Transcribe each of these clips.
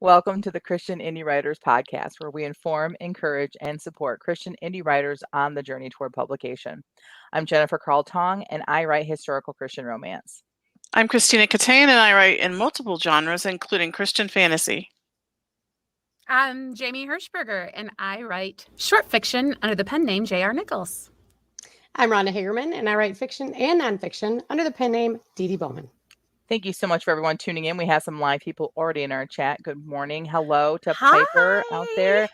Welcome to the Christian Indie Writers Podcast, where we inform, encourage, and support Christian indie writers on the journey toward publication. I'm Jennifer Carl Tong, and I write historical Christian romance. I'm Christina Catane, and I write in multiple genres, including Christian fantasy. I'm Jamie Hirschberger, and I write short fiction under the pen name J.R. Nichols. I'm Rhonda Hagerman, and I write fiction and nonfiction under the pen name Dee Dee Bowman. Thank you so much for everyone tuning in. We have some live people already in our chat. Good morning. Hello to Piper out there.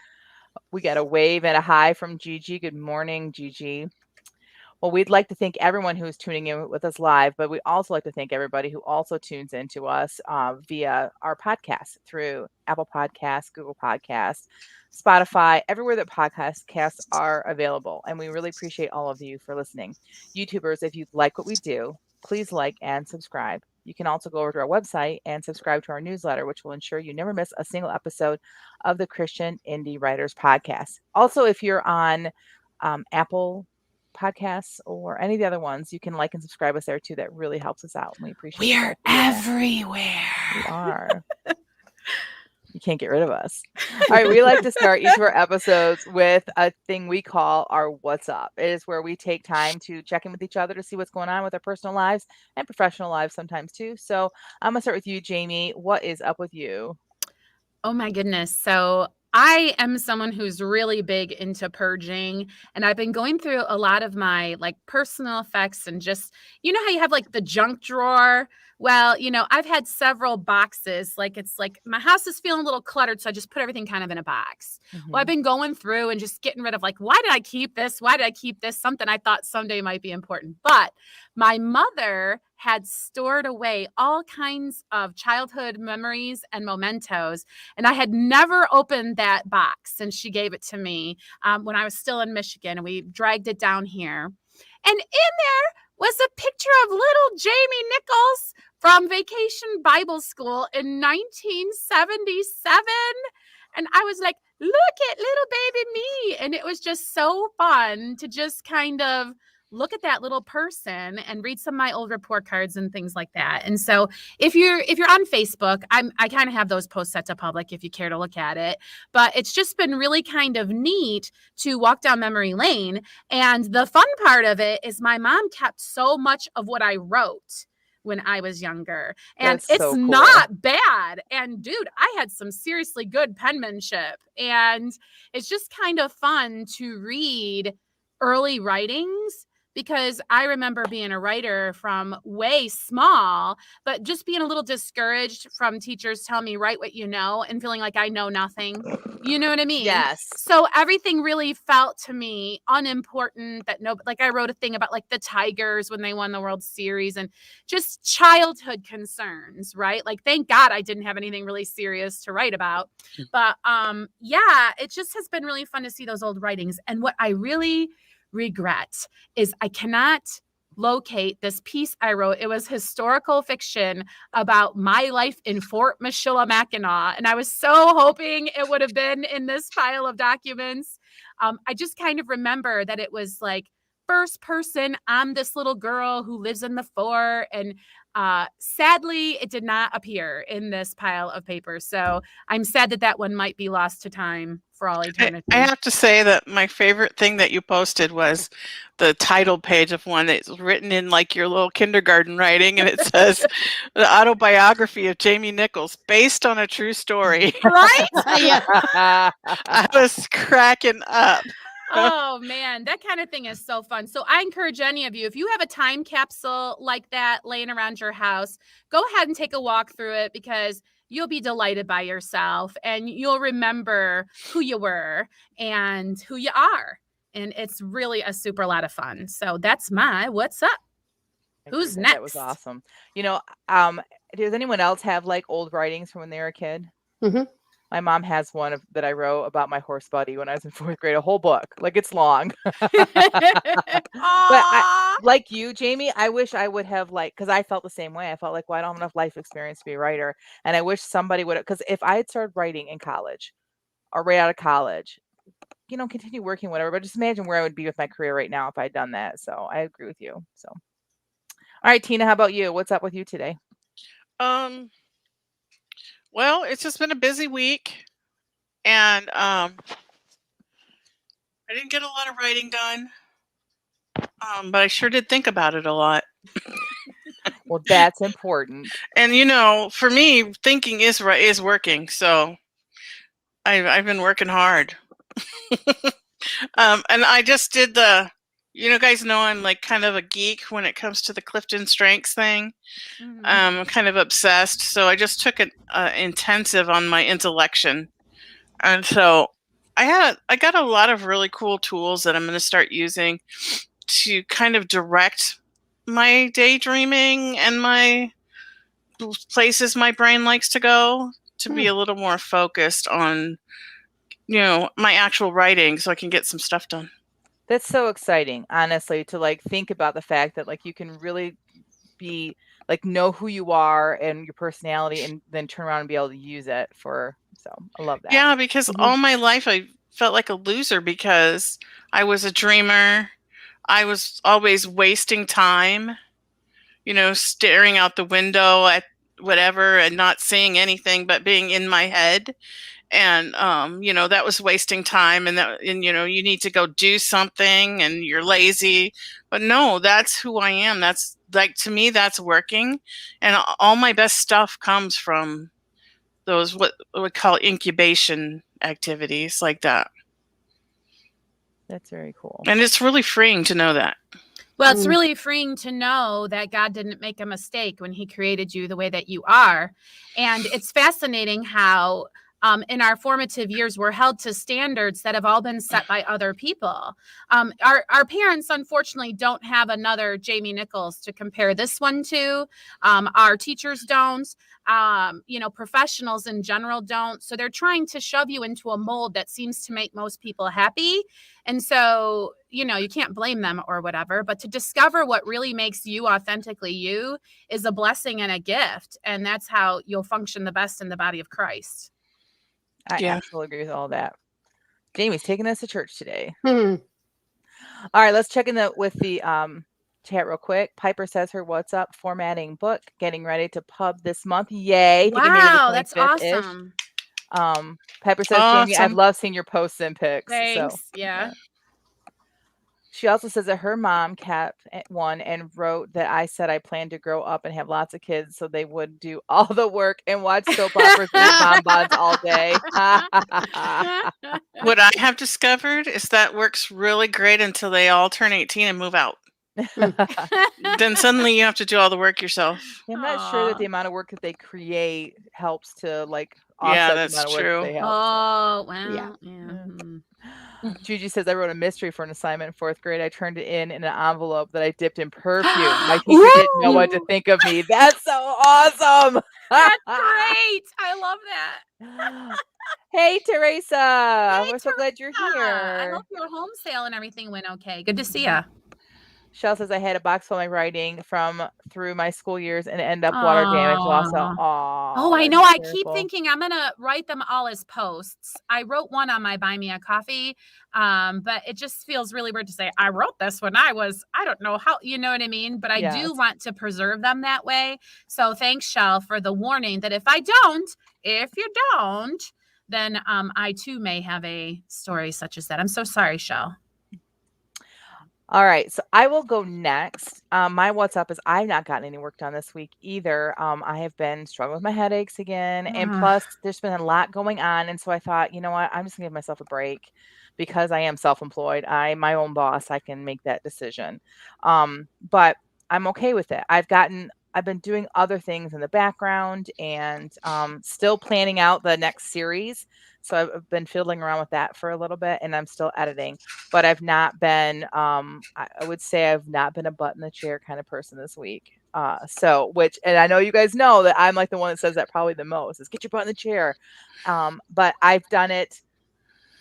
We got a wave and a hi from Gigi. Good morning, Gigi. Well, we'd like to thank everyone who's tuning in with us live, but we also like to thank everybody who also tunes into us via our podcast through Apple Podcasts, Google Podcasts, Spotify, everywhere that podcasts are available. And we really appreciate all of you for listening. YouTubers, if you like what we do, please like and subscribe. You can also go over to our website and subscribe to our newsletter, which will ensure you never miss a single episode of the Christian Indie Writers Podcast. Also, if you're on Apple Podcasts or any of the other ones, you can like and subscribe us there too. That really helps us out. And we appreciate it. We're everywhere. We are. You can't get rid of us. All right. We like to start each of our episodes with a thing we call our What's Up. It is where we take time to check in with each other to see what's going on with our personal lives and professional lives sometimes too. So I'm going to start with you, Jamie. What is up with you? Oh my goodness. So I am someone who's really big into purging, and I've been going through a lot of my personal effects and just, you know how you have the junk drawer? Well, I've had several boxes. It's like my house is feeling a little cluttered, so I just put everything kind of in a box. Mm-hmm. Well, I've been going through and just getting rid of why did I keep this? Why did I keep this? Something I thought someday might be important. But my mother had stored away all kinds of childhood memories and mementos, and I had never opened that box since she gave it to me when I was still in Michigan, and we dragged it down here. And in there was a picture of little Jamie Nichols from Vacation Bible School in 1977. And I was like, look at little baby me. And it was just so fun to just kind of look at that little person and read some of my old report cards and things like that. And so if you're on Facebook, I kind of have those posts set to public if you care to look at it. But it's just been really kind of neat to walk down memory lane. And the fun part of it is my mom kept so much of what I wrote when I was younger. And That's it's so cool. not bad. And dude, I had some seriously good penmanship. And it's just kind of fun to read early writings, because I remember being a writer from way small, but just being a little discouraged from teachers telling me, write what you know, and feeling like I know nothing. You know what I mean? Yes. So everything really felt to me unimportant. I wrote a thing about the Tigers when they won the World Series and just childhood concerns, right? Thank God I didn't have anything really serious to write about. But yeah, it just has been really fun to see those old writings. And what I really regret is I cannot locate this piece I wrote. It was historical fiction about my life in Fort Michilimackinac, and I was so hoping it would have been in this pile of documents. I just kind of remember that it was first person, I'm this little girl who lives in the fort, and sadly it did not appear in this pile of papers. So I'm sad that one might be lost to time for all eternity. I have to say that my favorite thing that you posted was the title page of one that's written in your little kindergarten writing, and it says the autobiography of Jamie Nichols based on a true story. Right? Yeah. I was cracking up. Oh man, that kind of thing is so fun. So I encourage any of you, if you have a time capsule like that laying around your house, go ahead and take a walk through it, because you'll be delighted by yourself and you'll remember who you were and who you are. And it's really a super lot of fun. So that's my What's Up. Who's next? That was awesome. Does anyone else have old writings from when they were a kid? Mm-hmm. My mom has one that I wrote about my horse Buddy when I was in 4th grade, a whole book. It's long. But like you, Jamie, I wish I would have because I felt the same way. I felt well, I don't have enough life experience to be a writer. And I wish somebody would have, because if I had started writing in college or right out of college, continue working, whatever, but just imagine where I would be with my career right now if I had done that. So I agree with you. So, all right, Tina, how about you? What's up with you today? Well, it's just been a busy week, and I didn't get a lot of writing done, but I sure did think about it a lot. Well, that's important. And for me, thinking is working. So I've been working hard. And I just did guys know I'm like kind of a geek when it comes to the Clifton Strengths thing. Mhm. I'm kind of obsessed. So I just took an intensive on my intellection. And so I got a lot of really cool tools that I'm going to start using to kind of direct my daydreaming and my places my brain likes to go to be a little more focused on my actual writing so I can get some stuff done. That's so exciting, honestly, to like think about the fact that like you can really be like know who you are and your personality and then turn around and be able to use it so I love that. Yeah, because all my life I felt like a loser because I was a dreamer. I was always wasting time, staring out the window at whatever and not seeing anything but being in my head. And that was wasting time, and you need to go do something and you're lazy. But no, that's who I am. That's like, to me, that's working. And all my best stuff comes from those what we call incubation activities like that. That's very cool. And it's really freeing to know that. Well, it's really freeing to know that God didn't make a mistake when he created you the way that you are. And it's fascinating how in our formative years, we're held to standards that have all been set by other people. Our parents, unfortunately, don't have another Jamie Nichols to compare this one to. Our teachers don't. Professionals in general don't. So they're trying to shove you into a mold that seems to make most people happy. And so, you can't blame them or whatever, but to discover what really makes you authentically you is a blessing and a gift. And that's how you'll function the best in the body of Christ. I absolutely agree with all that. Jamie's taking us to church today. Mhm. All right, let's check in with the chat real quick. Piper says her what's up formatting book getting ready to pub this month. Yay. Wow, that's awesome. Piper says, Jamie, I've loved seeing your posts and pics. Thanks. So, yeah. She also says that her mom kept one and wrote that I said I planned to grow up and have lots of kids so they would do all the work and watch soap operas and bonbons all day. What I have discovered is that works really great until they all turn 18 and move out. Then suddenly you have to do all the work yourself. I'm not sure that the amount of work that they create helps to like offset the amount of work true. that they have. Oh, wow. Yeah. Gigi says, I wrote a mystery for an assignment in 4th grade. I turned it in an envelope that I dipped in perfume. My teacher didn't know what to think of me. That's so awesome. That's great. I love that. Hey, Teresa. Hey, We're so glad you're here. I hope your home sale and everything went okay. Good to see you. Shell says, I had a box full of my writing through my school years and end up water damage loss. Oh, I know. I keep thinking I'm going to write them all as posts. I wrote one on my Buy Me a Coffee, but it just feels really weird to say I wrote this when I don't know how, you know what I mean? But I do want to preserve them that way. So thanks, Shell, for the warning that if you don't, then I too may have a story such as that. I'm so sorry, Shell. All right, so I will go next. My what's up is I've not gotten any work done this week either. I have been struggling with my headaches again, and plus there's been a lot going on, and so I thought, you know what, I'm just gonna give myself a break because I am self-employed. I'm my own boss. I can make that decision, but I'm okay with it. I've been doing other things in the background and still planning out the next series. So I've been fiddling around with that for a little bit and I'm still editing, but I've not been, I would say I've not been a butt in the chair kind of person this week. And I know you guys know that I'm like the one that says that probably the most is get your butt in the chair. But I've done it.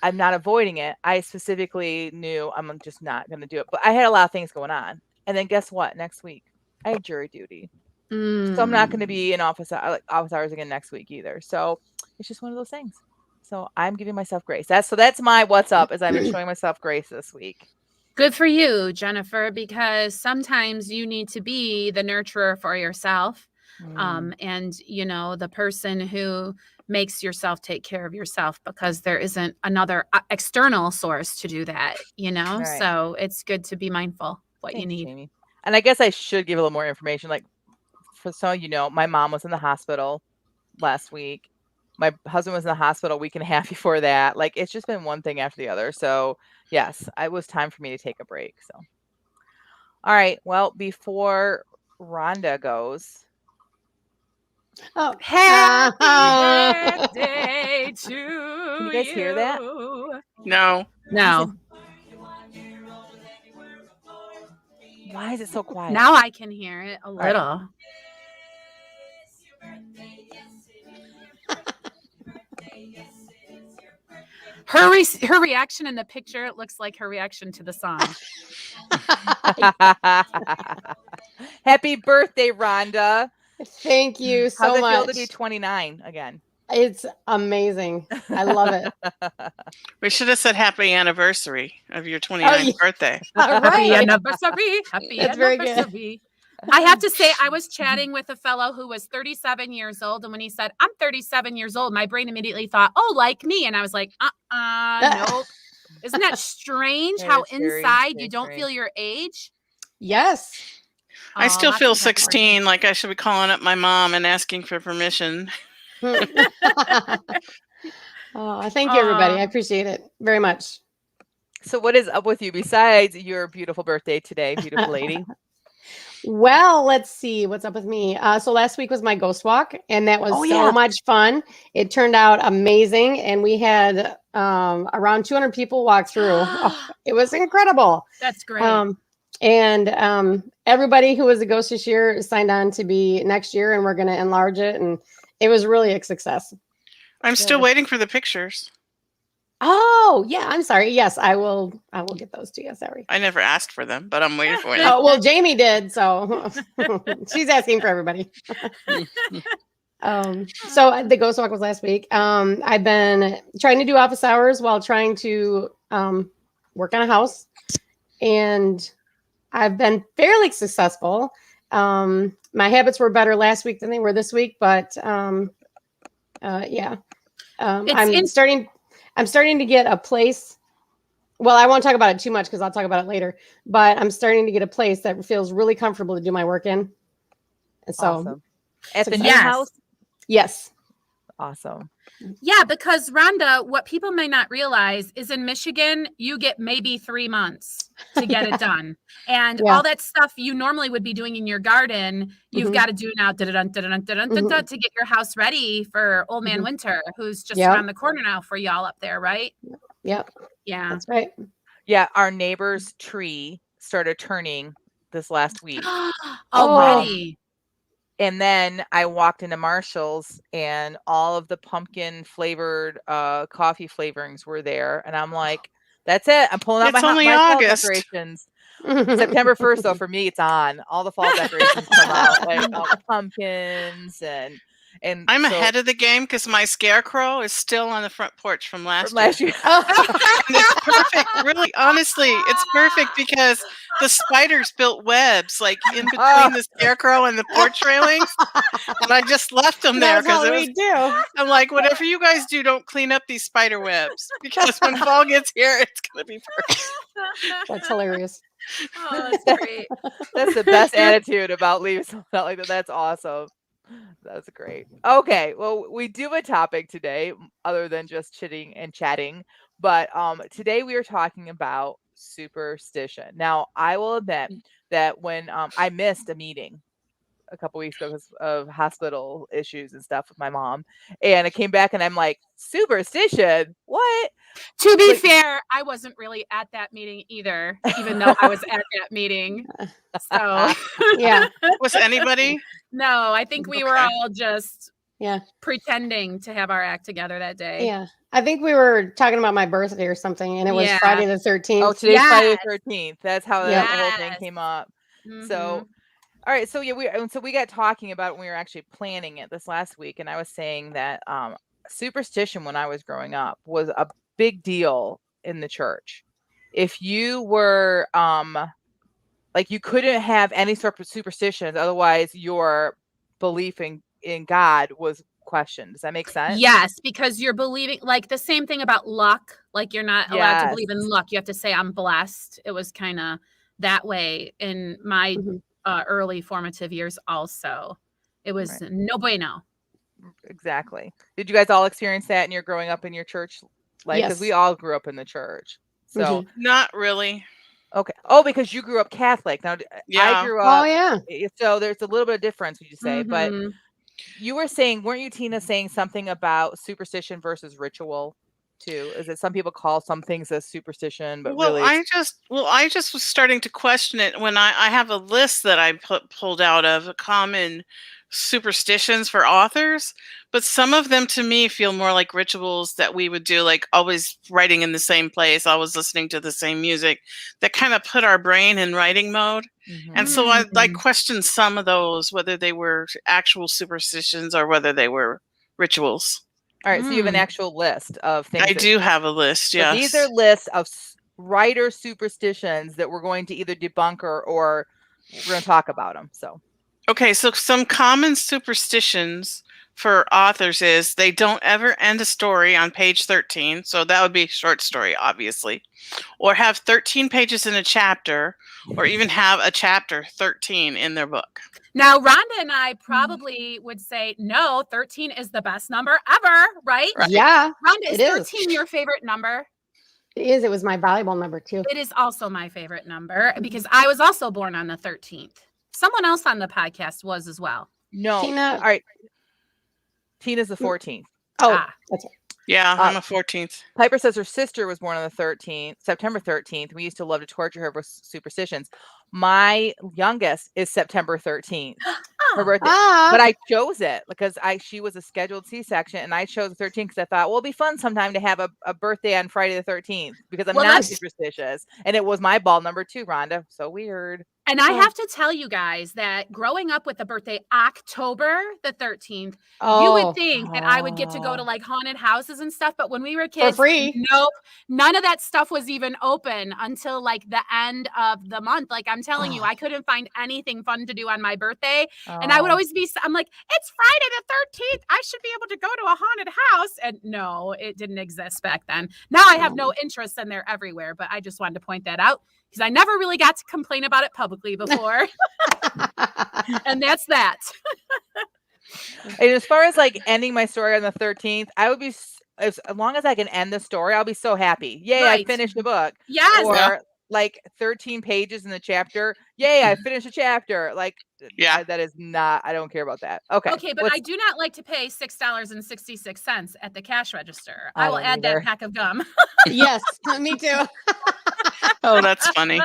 I'm not avoiding it. I specifically knew I'm just not going to do it, but I had a lot of things going on. And then guess what? Next week, I have jury duty. So I'm not going to be in office hours again next week either. So it's just one of those things. So I'm giving myself grace. That's my what's up is I'm showing myself grace this week. Good for you, Jennifer, because sometimes you need to be the nurturer for yourself. And, the person who makes yourself take care of yourself, because there isn't another external source to do that, Right. So it's good to be mindful what you Thanks, need. Jamie. And I guess I should give a little more information. Like, for some, my mom was in the hospital last week. My husband was in the hospital a week and a half before that. Like, it's just been one thing after the other. So yes, it was time for me to take a break. So, all right. Well, before Rhonda goes, Oh, Happy birthday to can you guys hear that? No. No. Why is it so quiet? Now I can hear it a right. little. Her reaction in the picture looks like her reaction to the song. Happy birthday, Rhonda. Thank you so How's it much. feel to be 29 again? It's amazing. I love it. We should have said happy anniversary of your 29th birthday. All Happy right. anniversary. Happy That's very good. anniversary. I have to say, I was chatting with a fellow who was 37 years old. And when he said, I'm 37 years old, my brain immediately thought, oh, like me. And I was like, nope. Isn't that strange how inside you don't feel your age? Yes. I still feel 16, like I should be calling up my mom and asking for permission. Oh, thank you, everybody. I appreciate it very much. So what is up with you besides your beautiful birthday today, beautiful lady? Well, let's see what's up with me. So last week was my ghost walk, and that was so much fun. It turned out amazing, and we had around 200 people walk through. It was incredible. That's great. And everybody who was a ghost this year signed on to be next year, and we're going to enlarge it, and it was really a success. I'm still waiting for the pictures. Oh, yeah. I'm sorry. Yes, I will get those to you. Sorry. I never asked for them, but I'm waiting for them. Oh, well, Jamie did. So she's asking for everybody. So the ghost walk was last week. I've been trying to do office hours while trying to work on a house, and I've been fairly successful. My habits were better last week than they were this week, but yeah. I'm starting to get a place. Well, I won't talk about it too much because I'll talk about it later, but I'm starting to get a place that feels really comfortable to do my work in. And so awesome. At the new house? Yes. Awesome. Yeah, because Rhonda, what people may not realize is in Michigan, you get maybe 3 months to get it done. And all that stuff you normally would be doing in your garden, you've got to do now to get your house ready for Old Man Winter, who's just around the corner now for y'all up there, right? Yep. Yeah. That's right. Yeah, our neighbor's tree started turning this last week. Already. And then I walked into Marshall's and all of the pumpkin flavored coffee flavorings were there. And I'm like, that's it. I'm pulling out my fall decorations. September 1st, though, for me, it's on. All the fall decorations come out, like all the pumpkins and I'm ahead of the game because my scarecrow is still on the front porch from last year. Oh. And it's perfect. Really, honestly, it's perfect because the spiders built webs like in between the scarecrow and the porch railings. And I just left them there because I'm like, whatever you guys do, don't clean up these spider webs because when fall gets here, it's going to be perfect. That's hilarious. Oh, that's great. That's the best attitude about leaving something like that. That's awesome. That's great. Okay, well, we do a topic today other than just chitting and chatting, but today we are talking about superstition. Now, I will admit that when I missed a meeting a couple weeks ago because of hospital issues and stuff with my mom, and I came back and I'm like, superstition? What? To be fair, I wasn't really at that meeting either, even though I was at that meeting. So yeah. Was anybody? No, I think we were all just pretending to have our act together that day. Yeah. I think we were talking about my birthday or something, and it was Friday the 13th. Oh, today's Friday the 13th. That's how the whole thing came up. So, all right. So we got talking about it when we were actually planning it this last week, and I was saying that superstition when I was growing up was a big deal in the church. If you were like, you couldn't have any sort of superstitions, otherwise your belief in God was questioned. Does that make sense? Yes, because you're believing, like the same thing about luck. Like you're not allowed to believe in Yes. luck. You have to say I'm blessed. It was kind of that way in my Mhm. early formative years also. It was Right. no bueno. Exactly. Did you guys all experience that in your growing up in your church? Like, because we Yes. all grew up in the church. So, Mhm. Not really. okay. Oh, because you grew up Catholic. Now, I Yeah. grew Oh up, yeah. so there's a little bit of difference, would you say? But Mhm. you were saying, weren't you, Tina, saying something about superstition versus ritual too? Is it some people call some things as superstition, but Well, really I it's just was starting to question it when I have a list that I pulled out of common superstitions for authors, but some of them to me feel more like rituals that we would do, like always writing in the same place, always listening to the same music, that kind of put our brain in writing mode. And so I Mm. questioned some of those, whether they were actual superstitions or whether they were rituals. all right. So you have an Mm. actual list of things I that, do have a list, so these are yes. lists of writer superstitions that we're going to either debunk or we're going to talk about them. So, Okay, so some common superstitions for authors is they don't ever end a story on page 13. So that would be a short story, obviously. Or have 13 pages in a chapter, or even have a chapter 13 in their book. Now, Rhonda and I probably would say, no, 13 is the best number ever, right? Right. Yeah. Rhonda, is It is. 13 your favorite number? It is. It was my volleyball number too. It is also my favorite number because I was also born on the 13th. Someone else on the podcast was as well. no. Tina. All right. Tina's the 14th. Oh, Ah. that's right. Yeah, I'm a 14th. Piper says her sister was born on the 13th, September 13th. We used to love to torture her with superstitions. My youngest is September 13th, her birthday. But I chose it because she was a scheduled C-section, and I chose the 13th because I thought, well, it'll be fun sometime to have a birthday on Friday the 13th because I'm Well, not let's- superstitious. And it was my ball number 2, Rhonda. So weird. And I have to tell you guys that growing up with the birthday October the 13th, you would think that I would get to go to like haunted houses and stuff. But when we were kids, For free. nope, none of that stuff was even open until like the end of the month. Like I'm telling you, I couldn't find anything fun to do on my birthday. And I would always I'm like, it's Friday the 13th. I should be able to go to a haunted house. And no, it didn't exist back then. Now I have no interest and they're everywhere. But I just wanted to point that out because I never really got to complain about it publicly before. And that's that. And as far as like ending my story on the 13th, I would be, as long as I can end the story, I'll be so happy. Yay, Right. I finished the book. Yes. Or like 13 pages in the chapter. Yay, I finished a chapter. Like, Yeah. that is not, I don't care about that. Okay. Okay, but I do not like to pay $6.66 at the cash register. I I will don't add either. that pack of gum. Yes, me too. Oh, that's funny.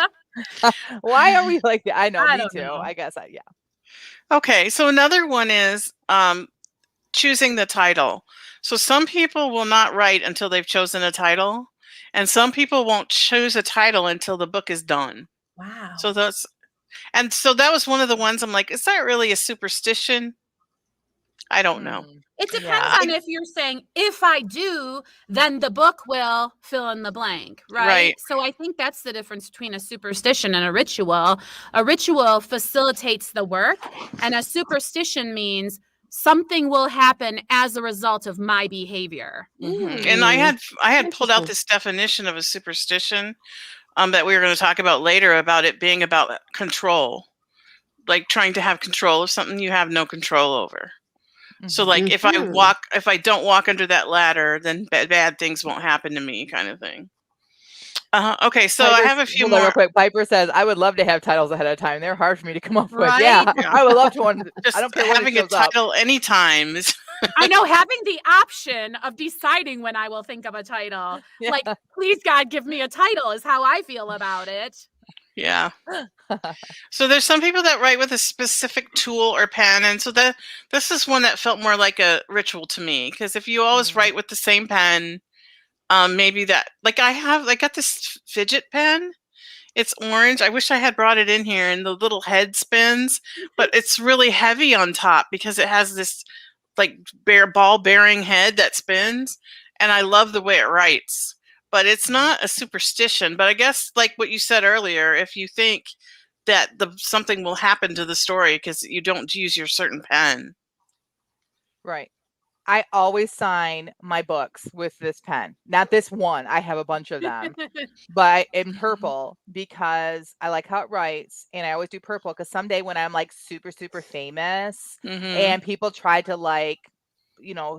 Why are we like that? I know, I me don't too. know. I guess yeah. Okay, so another one is choosing the title. So some people will not write until they've chosen a title, and some people won't choose a title until the book is done. Wow. So that was one of the ones I'm like, is that really a superstition? I don't know. It depends Yeah. on if you're saying, if I do, then the book will fill in the blank, right? Right. So I think that's the difference between a superstition and a ritual. A ritual facilitates the work, and a superstition means something will happen as a result of my behavior. And I had pulled out Interesting. this definition of a superstition that we were going to talk about later, about it being about control, like trying to have control of something you have no control over. So like if I don't walk under that ladder, then bad things won't happen to me, kind of thing. Okay, so I have a few hold on more. real quick. Piper says, I would love to have titles ahead of time. They're hard for me to come up with. Right? Yeah, Yeah. I would love to one. Just I don't care what having it a shows up. title anytime is I know, having the option of deciding when I will think of a title. Yeah. Like, please, God, give me a title is how I feel about it. yeah. So there's some people that write with a specific tool or pen, and so this is one that felt more like a ritual to me, because if you always write with the same pen, maybe that, like I got this fidget pen. It's orange. I wish I had brought it in here, and the little head spins, but it's really heavy on top because it has this like ball bearing head that spins, and I love the way it writes. But it's not a superstition. But I guess like what you said earlier, if you think that something will happen to the story because you don't use your certain pen. Right. I always sign my books with this pen. Not this one. I have a bunch of them. But in purple because I like how it writes, and I always do purple because someday when I'm like super, super famous and people try to like,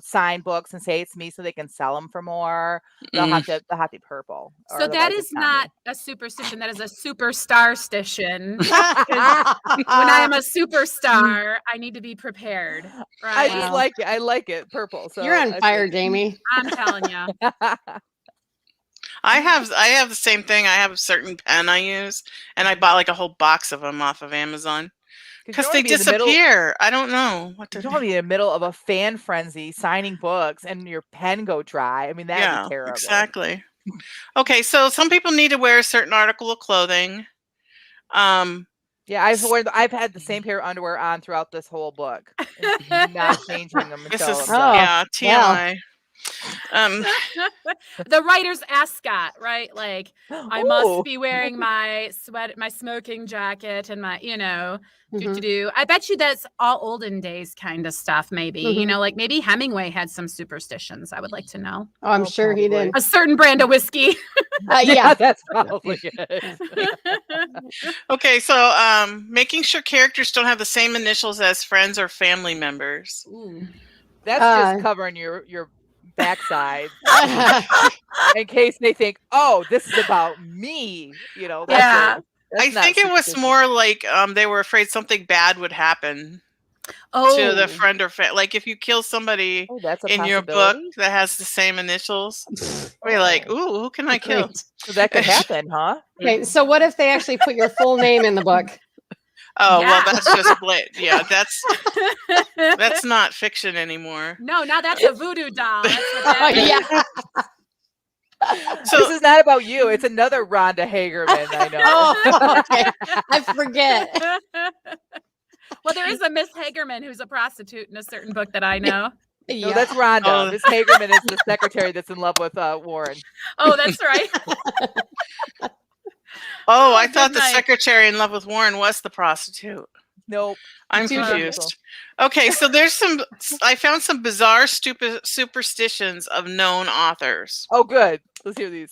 sign books and say it's me so they can sell them for more, they'll have to be purple. So that is not a superstition. That is a superstar station. When I am a superstar, I need to be prepared. Right? I just like it. I like it purple. So You're on fire, Jamie. I'm telling you. I have the same thing. I have a certain pen I use, and I bought like a whole box of them off of Amazon because they disappear. I don't know what to do. You don't want to be in the middle of a fan frenzy signing books and your pen go dry. I mean, that would be terrible. Exactly. Okay, so some people need to wear a certain article of clothing. Yeah, I've had the same pair of underwear on throughout this whole book, not changing them until TMI. The writer's ascot, right? Like I must be wearing my smoking jacket and my, I bet you that's all olden days kind of stuff. Maybe, like maybe Hemingway had some superstitions. I would like to know. Oh, I'm sure he did. A certain brand of whiskey. Yeah, that's probably it. Okay, so making sure characters don't have the same initials as friends or family members. Ooh. That's just covering your backside in case they think, oh, this is about me. I think it was more like they were afraid something bad would happen to the friend or family. Like if you kill somebody in your book that has the same initials, we're like, ooh, who can I kill? So that could happen, huh? Okay, so what if they actually put your full name in the book? Oh, well, that's just that's not fiction anymore. No, now that's a voodoo doll. That's what that is. So this is not about you. It's another Rhonda Hagerman. I know. Okay. I forget. Well, there is a Miss Hagerman who's a prostitute in a certain book that I know. No, that's Rhonda. Miss Hagerman is the secretary that's in love with Warren. Oh, that's right. Oh, I thought the secretary in love with Warren was the prostitute. Nope. I'm confused. Okay, so I found some bizarre, stupid superstitions of known authors. Oh, good. Let's hear these.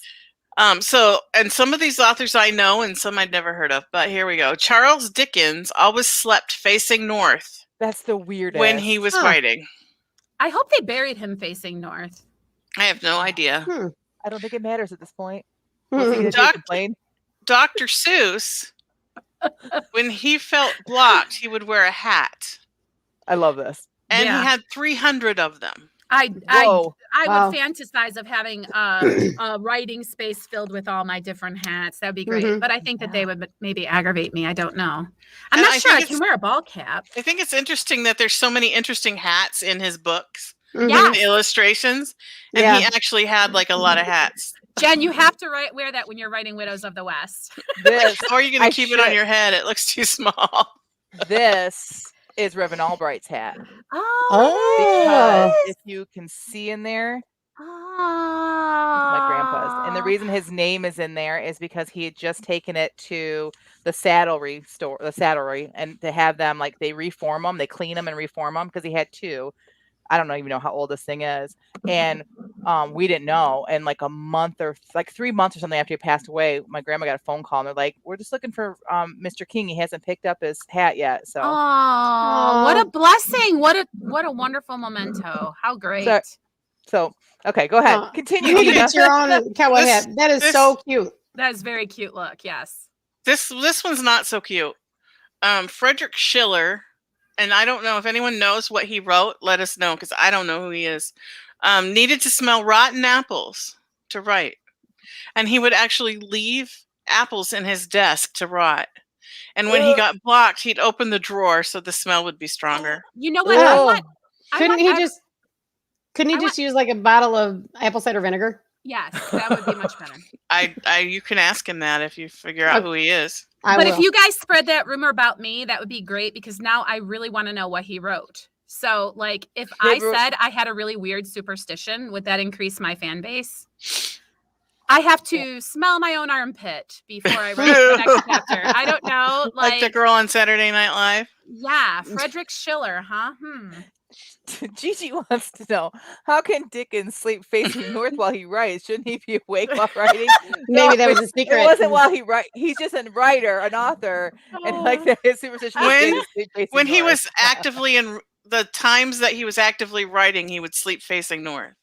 And some of these authors I know and some I'd never heard of, but here we go. Charles Dickens always slept facing north. That's the weirdest. When he was writing. I hope they buried him facing north. I have no idea. I don't think it matters at this point. Dr. Seuss, when he felt blocked, he would wear a hat. I love this. And he had 300 of them. I would fantasize of having a writing space filled with all my different hats. That'd be great. But I think that they would maybe aggravate me. I don't know. I'm not sure I can wear a ball cap. I think it's interesting that there's so many interesting hats in his books. Yeah. And illustrations. And he actually had like a lot of hats. Jen, you have to wear that when you're writing Widows of the West. Or are you going to keep it on your head? It looks too small. This is Reverend Albright's hat. Oh. Because if you can see in there, my grandpa's. And the reason his name is in there is because he had just taken it to the saddlery store, and to have them, like, they reform them, they clean them and reform them because he had two. I don't even know how old this thing is. And we didn't know. And like a month or like 3 months or something after he passed away, my grandma got a phone call and they're like, we're just looking for Mr. King. He hasn't picked up his hat yet. So what a blessing. What a wonderful memento. How great. So okay, go ahead. Continue. You need to get your own cowboy hat. That is so cute. That is very cute look. Yes. This one's not so cute. Frederick Schiller, and I don't know if anyone knows what he wrote. Let us know because I don't know who he is. Needed to smell rotten apples to write. And he would actually leave apples in his desk to rot. And when he got blocked, he'd open the drawer so the smell would be stronger. You know what? Couldn't he just use like a bottle of apple cider vinegar? Yes, that would be much better. You can ask him that if you figure out who he is. But if you guys spread that rumor about me, that would be great because now I really want to know what he wrote. So, like, if I said I had a really weird superstition, would that increase my fan base? I have to smell my own armpit before I write the next chapter. I don't know. Like the girl on Saturday Night Live. Yeah, Frederick Schiller, huh? Gigi wants to know, how can Dickens sleep facing north while he writes? Shouldn't he be awake while writing? Maybe that was a secret. It wasn't while he writes. He's just a writer, an author, and like his superstition was to sleep facing when he north. was actively in the times that he was actively writing, he would sleep facing north.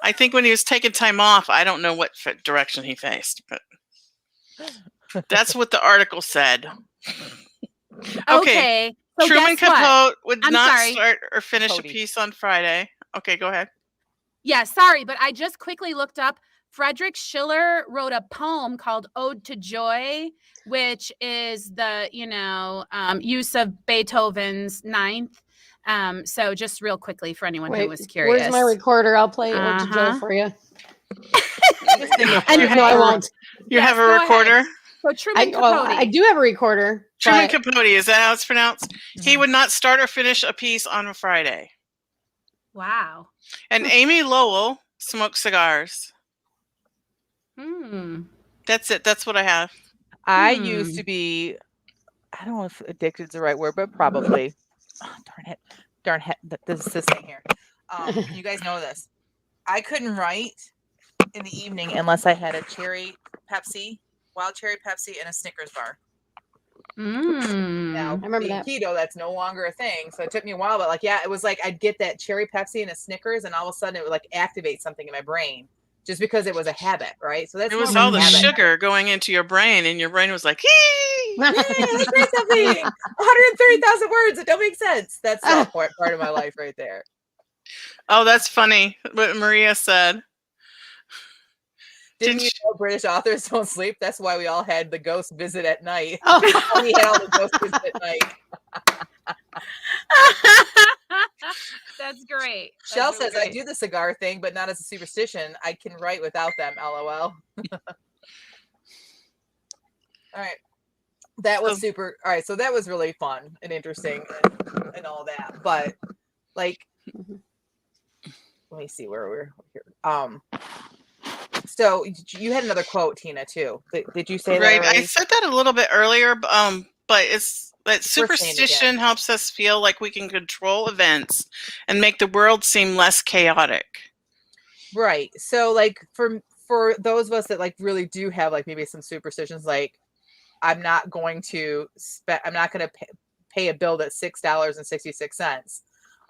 I think when he was taking time off, I don't know what direction he faced, but that's what the article said. Okay. So Truman Capote would not start or finish Cody. a piece on Friday. Okay, go ahead. Yeah, sorry, but I just quickly looked up. Frederick Schiller wrote a poem called Ode to Joy, which is the, use of Beethoven's Ninth. So just real quickly for anyone who was curious. Where's my recorder? I'll play Ode to Joy for you. And no, I won't. You have a recorder? So Truman Capote. I do have a recorder. Truman Capote, is that how it's pronounced? Mm-hmm. He would not start or finish a piece on a Friday. Wow. And Amy Lowell smoked cigars. That's it. That's what I have. I used to be, I don't know if addicted is the right word, but probably. Oh, darn it. This is this thing here. You guys know this. I couldn't write in the evening unless I had a cherry Pepsi, wild cherry Pepsi, and a Snickers bar. Now, I remember that. Keto, that's no longer a thing. So it took me a while, but it was like I'd get that cherry Pepsi and a Snickers, and all of a sudden it would activate something in my brain just because it was a habit, right? So that's it was all the sugar going into your brain, and your brain was like, "Hee, let's write something." 130,000 words that don't make sense. That's that part of my life right there. Oh, that's funny what Maria said. Didn't you know British authors don't sleep? That's why we all had the ghost visit at night. We had all the ghost visit at night. That's great. Shell says, I do the cigar thing, but not as a superstition. I can write without them, LOL. All right. That was super. All right. So that was really fun and interesting and all that. But let me see where we're here. So you had another quote, Tina, too. Did you say that? Right. Already? I said that a little bit earlier, but it's that superstition helps us feel like we can control events and make the world seem less chaotic. Right. So for those of us that really do have maybe some superstitions, I'm not going to pay a bill that's $6.66.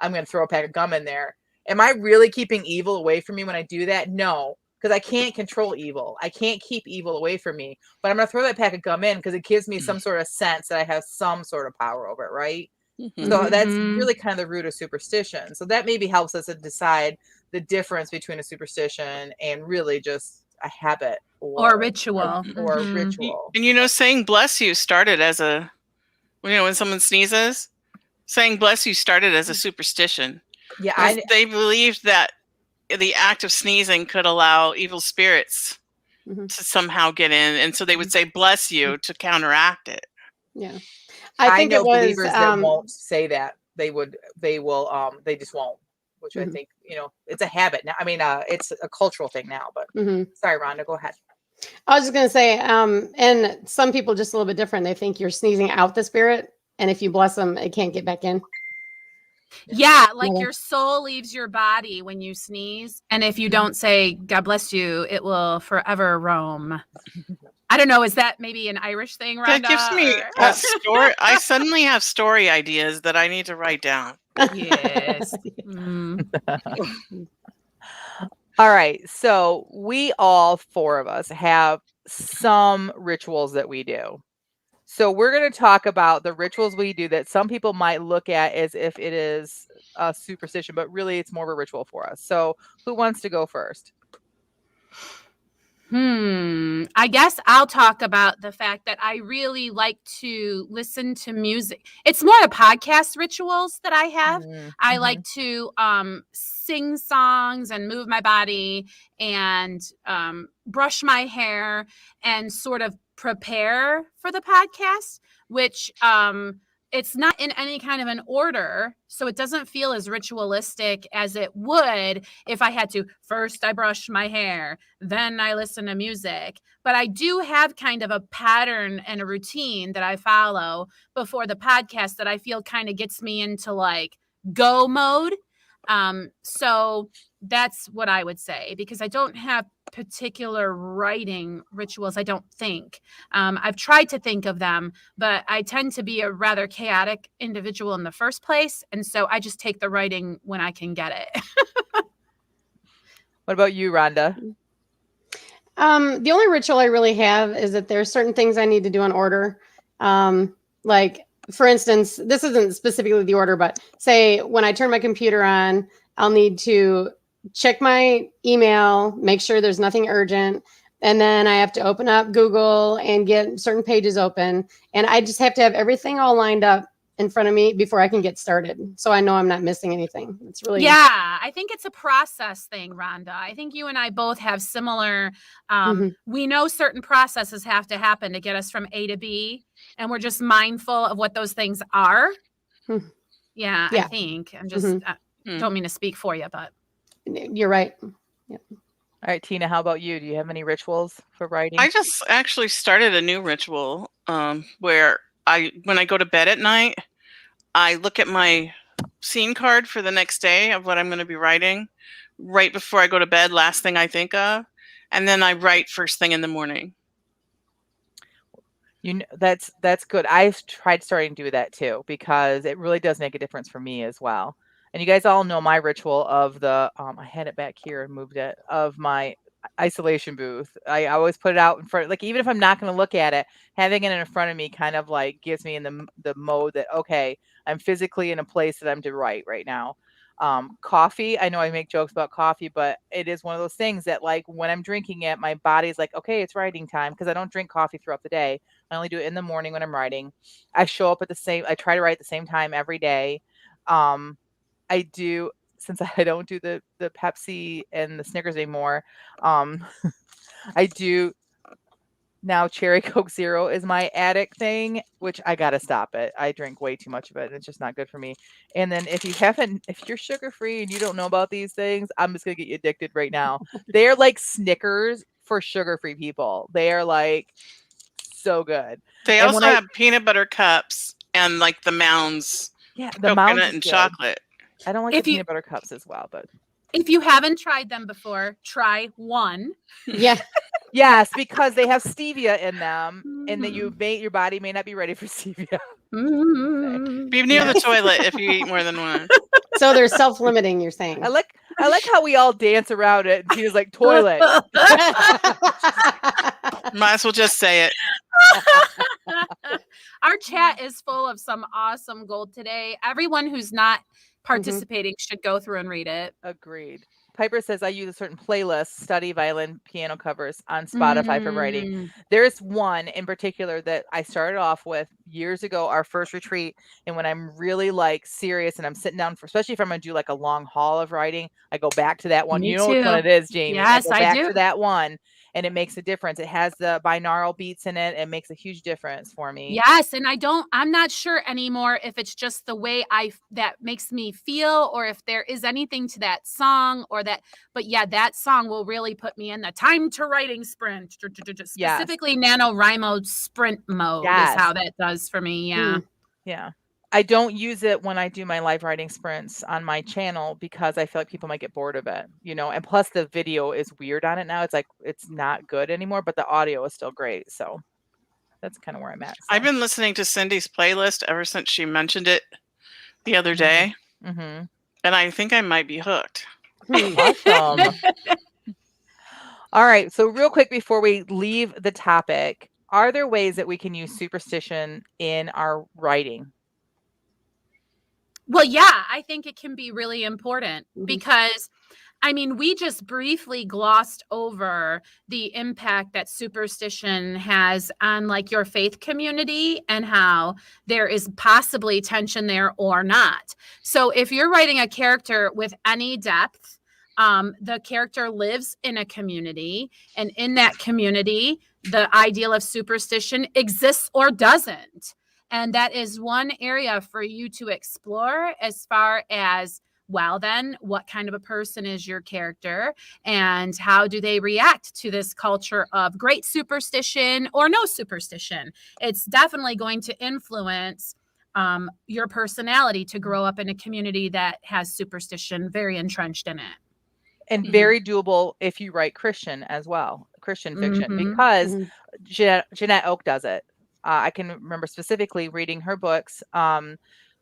I'm going to throw a pack of gum in there. Am I really keeping evil away from me when I do that? No. Because I can't control evil. I can't keep evil away from me. But I'm going to throw that pack of gum in because it gives me some sort of sense that I have some sort of power over it, right? So that's really kind of the root of superstition. So that maybe helps us to decide the difference between a superstition and really just a habit or ritual. Or ritual. And saying bless you started as when someone sneezes, saying bless you started as a superstition. Yeah, they believed that the act of sneezing could allow evil spirits to somehow get in, and so they would say "bless you" to counteract it. Yeah, I think know it was, believers that won't say that. They just won't. Which I think it's a habit now. I mean, it's a cultural thing now. But sorry, Rhonda, go ahead. I was just gonna say, and some people just a little bit different. They think you're sneezing out the spirit, and if you bless them, it can't get back in. Yeah, your soul leaves your body when you sneeze. And if you don't say, God bless you, it will forever roam. I don't know. Is that maybe an Irish thing, Rhonda? That gives me a story. I suddenly have story ideas that I need to write down. Yes. All right. So we all four of us have some rituals that we do. So we're going to talk about the rituals we do that some people might look at as if it is a superstition, but really it's more of a ritual for us. So who wants to go first? I guess I'll talk about the fact that I really like to listen to music. It's more the podcast rituals that I have. I like to sing songs and move my body and brush my hair and sort of prepare for the podcast, which it's not in any kind of an order, so it doesn't feel as ritualistic as it would if I had to. First, I brush my hair, then I listen to music. But I do have kind of a pattern and a routine that I follow before the podcast that I feel kind of gets me into like go mode. So that's what I would say, because I don't have particular writing rituals, I don't think. I've tried to think of them, but I tend to be a rather chaotic individual in the first place. And so I just take the writing when I can get it. What about you, Rhonda? The only ritual I really have is that there's certain things I need to do in order. Like, for instance, this isn't specifically the order, but say when I turn my computer on, I'll need to check my email, make sure there's nothing urgent. And then I have to open up Google and get certain pages open. And I just have to have everything all lined up in front of me before I can get started. So I know I'm not missing anything. It's really, yeah, I think it's a process thing, Rhonda. I think you and I both have similar, we know certain processes have to happen to get us from A to B. And we're just mindful of what those things are. Yeah. I think I'm just, don't mean to speak for you, but. You're right. Yep. All right, Tina, how about you? Do you have any rituals for writing? I just actually started a new ritual where when I go to bed at night, I look at my scene card for the next day of what I'm going to be writing right before I go to bed, last thing I think of, and then I write first thing in the morning. You know, that's good. I've tried starting to do that too, because it really does make a difference for me as well. And you guys all know my ritual of the, I had it back here and moved it, of my isolation booth. I always put it out in front, like, even if I'm not going to look at it, having it in front of me kind of like gives me in the mode that, okay, I'm physically in a place that I'm to write right now. Coffee, I know I make jokes about coffee, but it is one of those things that, like, when I'm drinking it, my body's like, okay, it's writing time, because I don't drink coffee throughout the day. I only do it in the morning when I'm writing. I show up I try to write at the same time every day. I do, since I don't do the Pepsi and the Snickers anymore, I do now Cherry Coke Zero is my addict thing, which I gotta stop it. I drink way too much of it, and it's just not good for me. And then if you're sugar free and you don't know about these things, I'm just gonna get you addicted right now. They're like Snickers for sugar free people. They are like so good. They also have peanut butter cups and like the Mounds, the Mounds coconut and good. Chocolate. I don't like the peanut butter cups as well, but if you haven't tried them before, try one. Yeah. Yes, because they have stevia in them, and then your body may not be ready for stevia. Be near the toilet if you eat more than one. So they're self-limiting, you're saying. I like how we all dance around it, and she's like, toilet. Might as well just say it. Our chat is full of some awesome gold today. Everyone who's not participating should go through and read it. Agreed. Piper says, I use a certain playlist, study violin piano covers on Spotify for writing. There's one in particular that I started off with years ago, our first retreat. And when I'm really like serious and I'm sitting down especially if I'm going to do like a long haul of writing, I go back to that one. Me you know too. which one it is, Jamie. Yes, I go back do. to that one. And it makes a difference. It has the binaural beats in it. It makes a huge difference for me. Yes. And I'm not sure anymore if it's just the way that makes me feel, or if there is anything to that song but yeah, that song will really put me in the time to writing sprint, specifically NaNoWriMo sprint mode is how that does for me. Yeah. Yeah. I don't use it when I do my live writing sprints on my channel because I feel like people might get bored of it, and plus the video is weird on it now. It's like, it's not good anymore, but the audio is still great. So that's kind of where I'm at. So. I've been listening to Cindy's playlist ever since she mentioned it the other day. And I think I might be hooked. Awesome. All right. So real quick, before we leave the topic, are there ways that we can use superstition in our writing? Well, yeah, I think it can be really important because, we just briefly glossed over the impact that superstition has on like your faith community and how there is possibly tension there or not. So if you're writing a character with any depth, the character lives in a community, and in that community, the ideal of superstition exists or doesn't. And that is one area for you to explore as far as, well, then what kind of a person is your character and how do they react to this culture of great superstition or no superstition? It's definitely going to influence your personality to grow up in a community that has superstition very entrenched in it. And very doable if you write Christian as well, Christian fiction, because Jeanette Oak does it. I can remember specifically reading her books.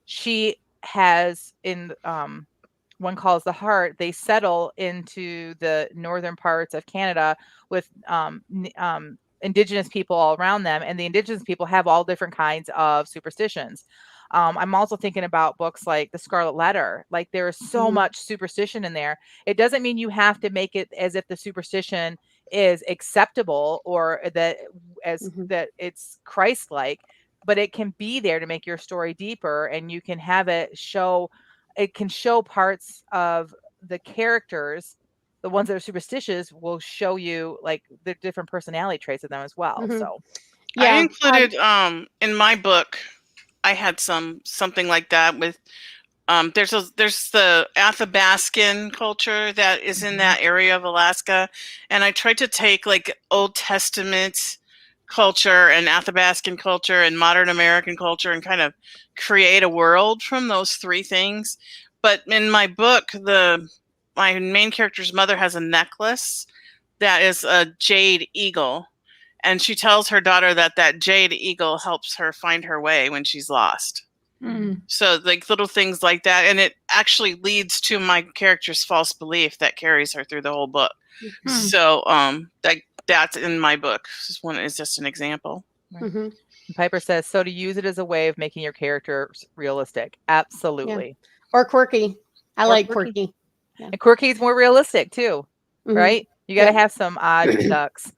She has in One Calls the Heart, they settle into the northern parts of Canada with indigenous people all around them, and the indigenous people have all different kinds of superstitions. I'm also thinking about books like The Scarlet Letter. Like, there is so much superstition in there. It doesn't mean you have to make it as if the superstition is acceptable or that that it's Christ-like, but it can be there to make your story deeper, and you can have it show. It can show parts of the characters. The ones that are superstitious will show you like the different personality traits of them as well. So, I included in my book, I had something like that with there's the Athabascan culture that is in that area of Alaska, and I tried to take like Old Testament culture and Athabascan culture and modern American culture and kind of create a world from those three things. But in my book, my main character's mother has a necklace that is a jade eagle, and she tells her daughter that jade eagle helps her find her way when she's lost. So like little things like that, and it actually leads to my character's false belief that carries her through the whole book. So that's in my book. This one is just an example. Piper says, so to use it as a way of making your characters realistic. Absolutely. Or quirky. I like quirky. And quirky is more realistic too, right? You got to have some odd ducks.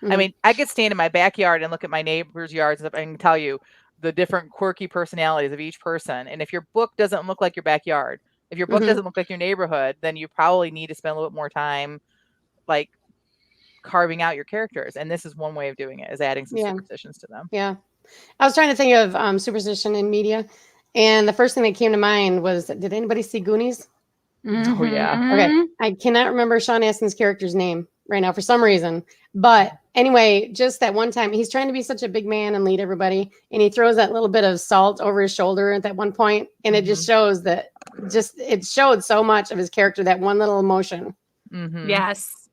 I mean, I could stand in my backyard and look at my neighbor's yards and I can tell you the different quirky personalities of each person. And if your book doesn't look like your backyard, if your book doesn't look like your neighborhood, then you probably need to spend a little bit more time like carving out your characters. And this is one way of doing it, is adding some superstitions to them. Yeah. I was trying to think of superstition in media. And the first thing that came to mind was, did anybody see Goonies? Oh, yeah. Okay. I cannot remember Sean Astin's character's name right now for some reason. But anyway, just that one time, he's trying to be such a big man and lead everybody. And he throws that little bit of salt over his shoulder at that one point, and it just shows that it showed so much of his character, that one little emotion.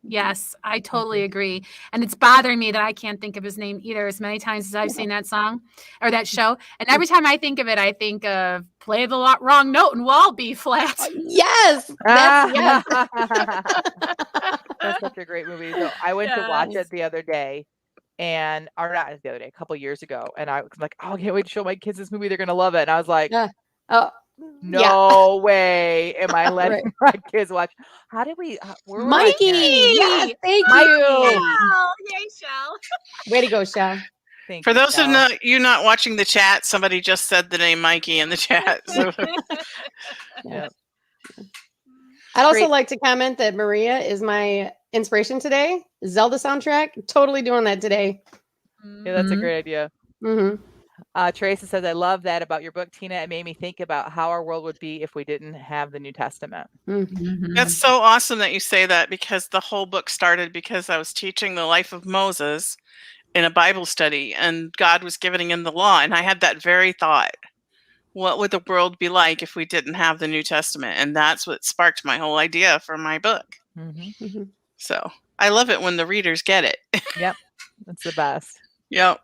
Yes, I totally agree. And it's bothering me that I can't think of his name either, as many times as I've seen that song or that show. And every time I think of it, I think of play the wrong note and we'll all be flat. Yes. That's such a great movie. So I went to watch it the other day, a couple years ago. And I was like, oh, I can't wait to show my kids this movie. They're going to love it. And I was like, no way am I letting my kids watch. How did we? Mikey! Yes, thank you. Yay, Shell. Way to go, Shell. For those of you not watching the chat, somebody just said the name Mikey in the chat. So. I'd also like to comment that Maria is my inspiration today. Zelda soundtrack, totally doing that today. Yeah, that's a great idea. Teresa says, I love that about your book, Tina. It made me think about how our world would be if we didn't have the New Testament. That's so awesome that you say that, because the whole book started because I was teaching the life of Moses in a Bible study, and God was giving him the law. And I had that very thought. What would the world be like if we didn't have the New Testament? And that's what sparked my whole idea for my book. So I love it when the readers get it. Yep. That's the best. Yep.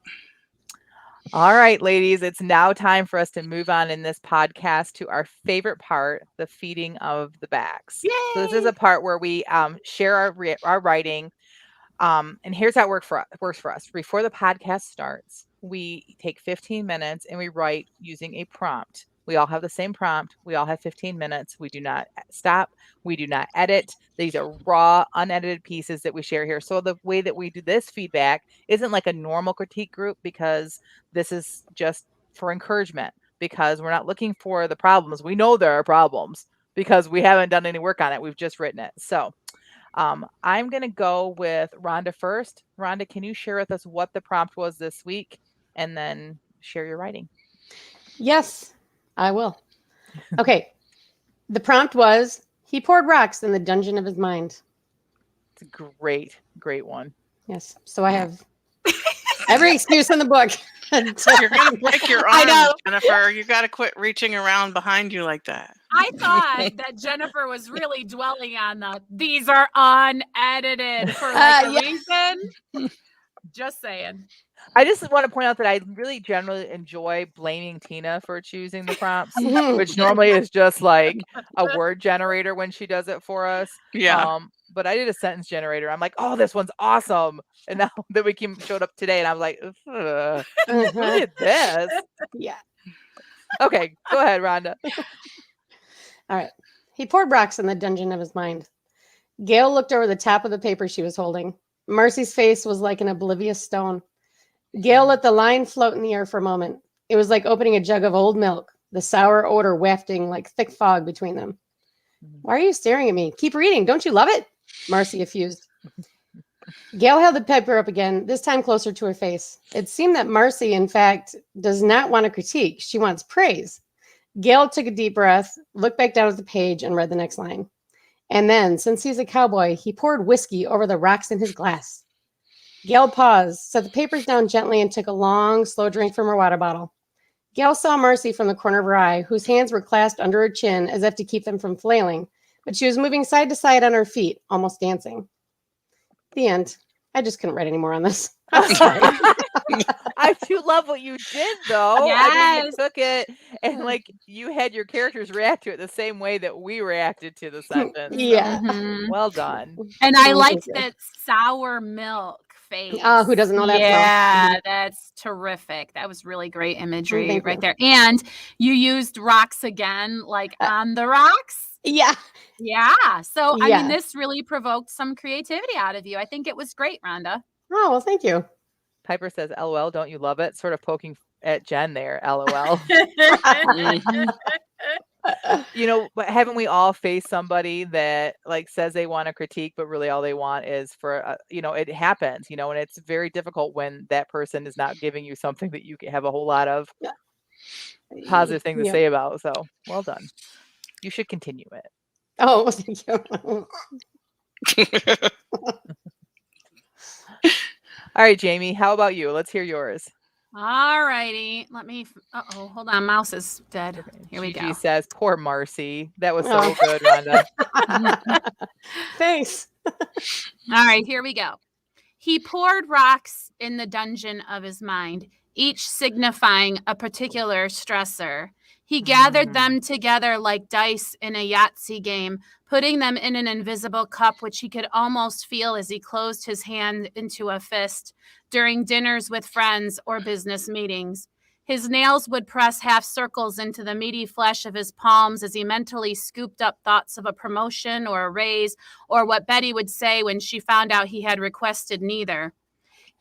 All right, ladies, it's now time for us to move on in this podcast to our favorite part, the feeding of the backs. Yay! So this is a part where we share our writing. And here's how it works for us. Before the podcast starts, we take 15 minutes and we write using a prompt. We all have the same prompt. We all have 15 minutes. We do not stop. We do not edit. These are raw, unedited pieces that we share here. So the way that we do this feedback isn't like a normal critique group, because this is just for encouragement, because we're not looking for the problems. We know there are problems because we haven't done any work on it. We've just written it. So I'm going to go with Rhonda first. Rhonda, can you share with us what the prompt was this week, and then share your writing? Yes, I will. Okay. The prompt was, he poured rocks in the dungeon of his mind. It's a great, great one. Yes. So I have every excuse in the book. You're going to break your I arm, know. Jennifer. You got to quit reaching around behind you like that. I thought that Jennifer was really dwelling on these are unedited for like a reason. Just saying. I just want to point out that I really generally enjoy blaming Tina for choosing the prompts, which normally is just like a word generator when she does it for us. Yeah. But I did a sentence generator. I'm like, oh, this one's awesome. And now that we showed up today, and I was like, who did this? Yeah. Okay, go ahead, Rhonda. All right. He poured rocks in the dungeon of his mind. Gail looked over the top of the paper she was holding. Marcy's face was like an oblivious stone. Gail let the line float in the air for a moment. It was like opening a jug of old milk, the sour odor wafting like thick fog between them. Why are you staring at me? Keep reading. Don't you love it? Marcy effused. Gail held the paper up again, this time closer to her face. It seemed that Marcy, in fact, does not want a critique. She wants praise. Gail took a deep breath, looked back down at the page, and read the next line. And then, since he's a cowboy, he poured whiskey over the rocks in his glass. Gail paused, set the papers down gently, and took a long, slow drink from her water bottle. Gail saw Marcy from the corner of her eye, whose hands were clasped under her chin as if to keep them from flailing, but she was moving side to side on her feet, almost dancing. The end. I just couldn't write any more on this. I'm sorry. I do love what you did, though. I mean, Yes. you took it and like you had your characters react to it the same way that we reacted to the sentence. Yeah. Mhm. Well done. And I Oh, liked thank you. that sour milk face. Who doesn't know that? Yeah, that's terrific. That was really great imagery thank right you. there. And you used rocks again, like on the rocks. Yeah. Yeah. So, I Yeah. mean, this really provoked some creativity out of you. I think it was great, Rhonda. Oh, well, thank you. Piper says, LOL, don't you love it? Sort of poking at Jen there, LOL. You know, but haven't we all faced somebody that like says they want a critique, but really all they want is for, you know, it happens, you know, and it's very difficult when that person is not giving you something that you can have a whole lot of positive things to Yeah. say about. So well done. You should continue it. Oh, well, thank you. All right, Jamie, how about you? Let's hear yours. All righty. Let me. Hold on. Mouse is dead. Here we Gigi go. says, poor Marcy. That was so Oh. good, Rhonda. Thanks. All right, here we go. He poured rocks in the dungeon of his mind, each signifying a particular stressor. He gathered them together like dice in a Yahtzee game, putting them in an invisible cup, which he could almost feel as he closed his hand into a fist during dinners with friends or business meetings. His nails would press half circles into the meaty flesh of his palms as he mentally scooped up thoughts of a promotion or a raise, or what Betty would say when she found out he had requested neither.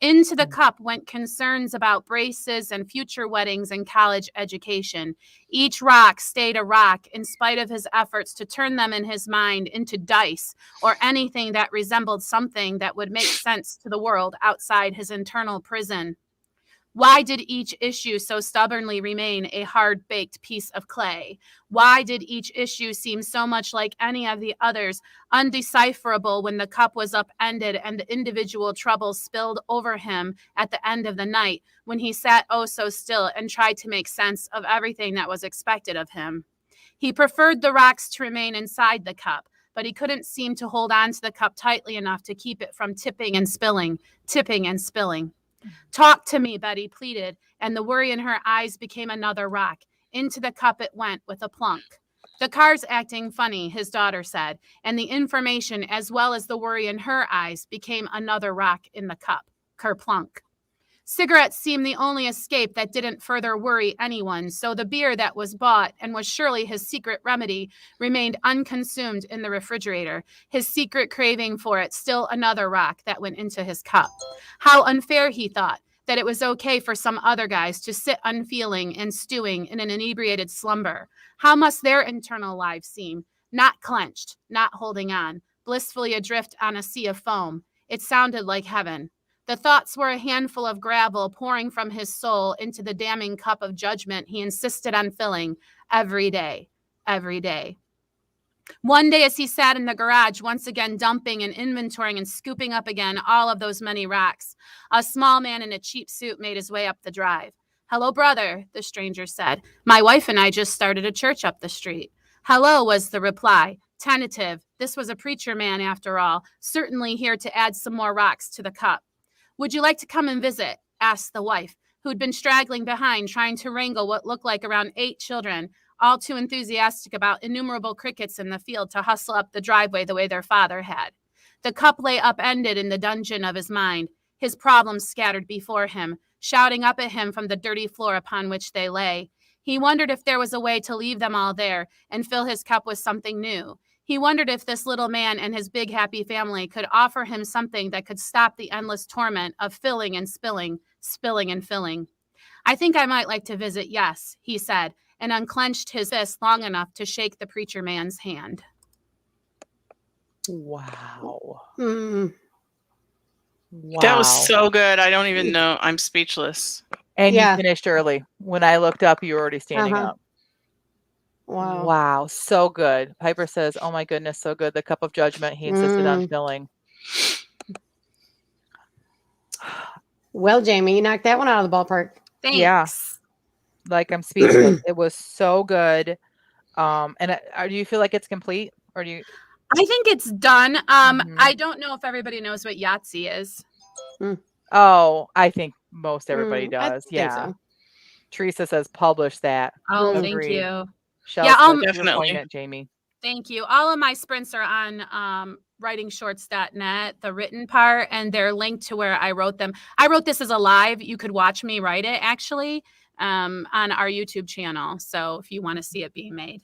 Into the cup went concerns about braces and future weddings and college education. Each rock stayed a rock in spite of his efforts to turn them in his mind into dice or anything that resembled something that would make sense to the world outside his internal prison. Why did each issue so stubbornly remain a hard-baked piece of clay? Why did each issue seem so much like any of the others, undecipherable when the cup was upended and the individual troubles spilled over him at the end of the night, when he sat oh so still and tried to make sense of everything that was expected of him? He preferred the rocks to remain inside the cup, but he couldn't seem to hold on to the cup tightly enough to keep it from tipping and spilling, tipping and spilling. Talk to me, Betty pleaded, and the worry in her eyes became another rock. Into the cup it went with a plunk. The car's acting funny, his daughter said, and the information as well as the worry in her eyes became another rock in the cup. Kerplunk. Cigarettes seemed the only escape that didn't further worry anyone, so the beer that was bought and was surely his secret remedy remained unconsumed in the refrigerator, his secret craving for it still another rock that went into his cup. How unfair, he thought, that it was okay for some other guys to sit unfeeling and stewing in an inebriated slumber. How must their internal lives seem? Not clenched, not holding on, blissfully adrift on a sea of foam. It sounded like heaven. The thoughts were a handful of gravel pouring from his soul into the damning cup of judgment he insisted on filling every day, every day. One day as he sat in the garage, once again dumping and inventorying and scooping up again all of those many rocks, a small man in a cheap suit made his way up the drive. "Hello, brother," the stranger said. "My wife and I just started a church up the street." "Hello," was the reply, tentative. This was a preacher man after all, certainly here to add some more rocks to the cup. "Would you like to come and visit?" asked the wife, who'd been straggling behind, trying to wrangle what looked like around 8 children, all too enthusiastic about innumerable crickets in the field to hustle up the driveway the way their father had. The cup lay upended in the dungeon of his mind, his problems scattered before him, shouting up at him from the dirty floor upon which they lay. He wondered if there was a way to leave them all there and fill his cup with something new. He wondered if this little man and his big happy family could offer him something that could stop the endless torment of filling and spilling, spilling and filling. "I think I might like to visit, yes," he said, and unclenched his fist long enough to shake the preacher man's hand. Wow. Mm. Wow. That was so good. I don't even know. I'm speechless. And Yeah. you finished early. When I looked up, you were already standing up. Wow. Wow. So good. Piper says, "Oh my goodness, so good. The cup of judgment he insisted on filling." Well, Jamie, you knocked that one out of the ballpark. Thanks. Yeah. Like, I'm speechless. It was so good. And do you feel like it's complete, or do you? I think it's done. Mhm. I don't know if everybody knows what Yahtzee is. Oh, I think most everybody I does. think Yeah. so. Teresa says, "Publish that." Oh, thank Agreed. you. Shell Yeah, says, "You're Definitely. pointing at Jamie." Thank you. All of my sprints are on writingshorts.net, the written part, and they're linked to where I wrote them. I wrote this as a live. You could watch me write it, actually, on our YouTube channel. So if you want to see it being made.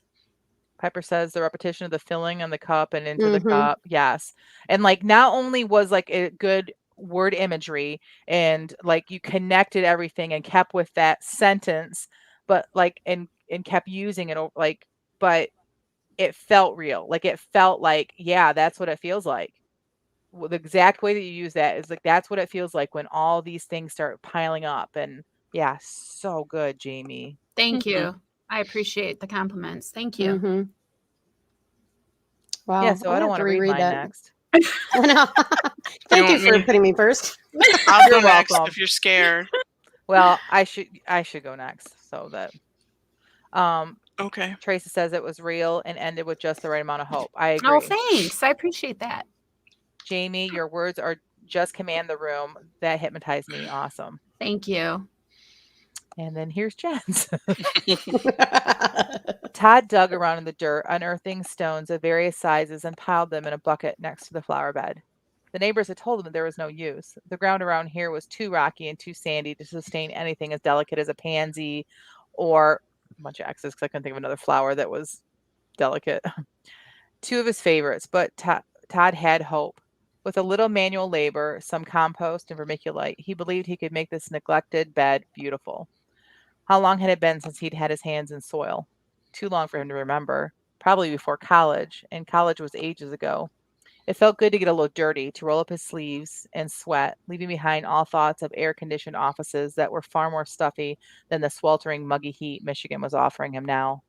Piper says the repetition of the filling on the cup and into the Mhm. cup. Yes. And like, not only was like a good word imagery and like you connected everything and kept with that sentence, but like, and kept using it like, but it felt real. Like it felt like, yeah, that's what it feels like. Well, the exact way that you use that is like, that's what it feels like when all these things start piling up. And yeah, so good, Jamie. Thank you. I appreciate the compliments. Thank you. Mhm. Wow. Yeah, so I don't want to read mine next. I know. Thank you want for me? putting me first. I'll go You're next welcome. if you're scared. Well, I should go next so that Okay. Tracy says it was real and ended with just the right amount of hope. I agree. Oh, thanks. I appreciate that. Jamie, your words are just command the room. That hypnotized me. Awesome. Thank you. And then here's Jen's. Todd dug around in the dirt, unearthing stones of various sizes and piled them in a bucket next to the flower bed. The neighbors had told him that there was no use. The ground around here was too rocky and too sandy to sustain anything as delicate as a pansy or a bunch of X's because I couldn't think of another flower that was delicate. Two of his favorites, but Todd had hope. With a little manual labor, some compost and vermiculite, he believed he could make this neglected bed beautiful. How long had it been since he'd had his hands in soil? Too long for him to remember. Probably before college, and college was ages ago. It felt good to get a little dirty, to roll up his sleeves and sweat, leaving behind all thoughts of air-conditioned offices that were far more stuffy than the sweltering, muggy heat Michigan was offering him now.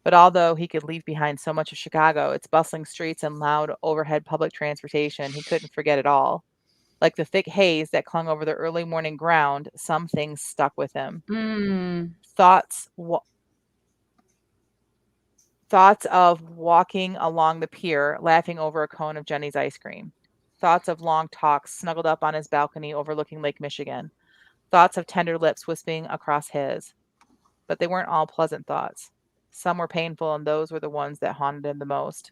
But although he could leave behind so much of Chicago, its bustling streets and loud overhead public transportation, he couldn't forget it all. Like the thick haze that clung over the early morning ground, some things stuck with him. Thoughts of walking along the pier, laughing over a cone of Jenny's ice cream. Thoughts of long talks snuggled up on his balcony overlooking Lake Michigan. Thoughts of tender lips wisping across his. But they weren't all pleasant thoughts. Some were painful, and those were the ones that haunted him the most.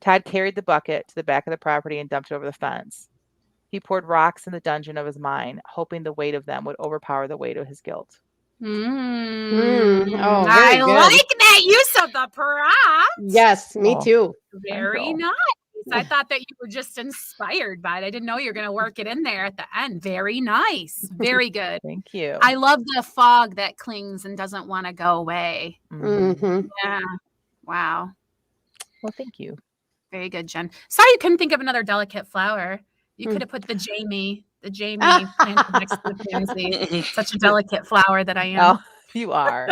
Todd carried the bucket to the back of the property and dumped it over the fence. He poured rocks in the dungeon of his mind, hoping the weight of them would overpower the weight of his guilt. Oh, I very good. like that use of the props. Yes, me Oh, too. Very thank you. nice. I thought that you were just inspired by it. I didn't know you were going to work it in there at the end. Very nice. Very good. Thank you. I love the fog that clings and doesn't want to go away. Mhm. Yeah. Wow. Well, thank you. Very good, Jen. Sorry you couldn't think of another delicate flower. You could have put the Jamie The Jamie planted next to the pansy. Such a delicate flower that I am. Oh, you are.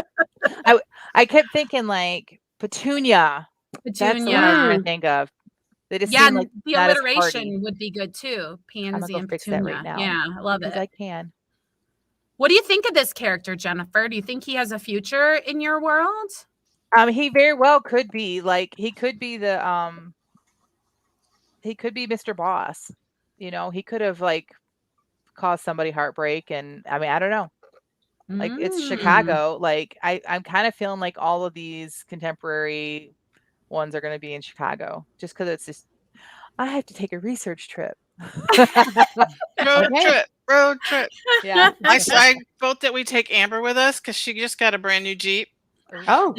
I kept thinking like petunia. That's the one I was Petunia. trying to think of. They just Yeah, seem like and the not as hardy. alliteration would be good too. I'm gonna Pansy go and fix that right petunia. now Yeah, I love because it. I can. What do you think of this character, Jennifer? Do you think he has a future in your world? He very well could be. Like he could be he could be Mr. Boss. You know, he could have like caused somebody heartbreak, and I mean, I don't know. Like it's Mm. Chicago. Like I'm kind of feeling like all of these contemporary ones are going to be in Chicago, just because it's just I have to take a research trip. Road trip. Yeah. I vote that we take Amber with us because she just got a brand new Jeep. Oh,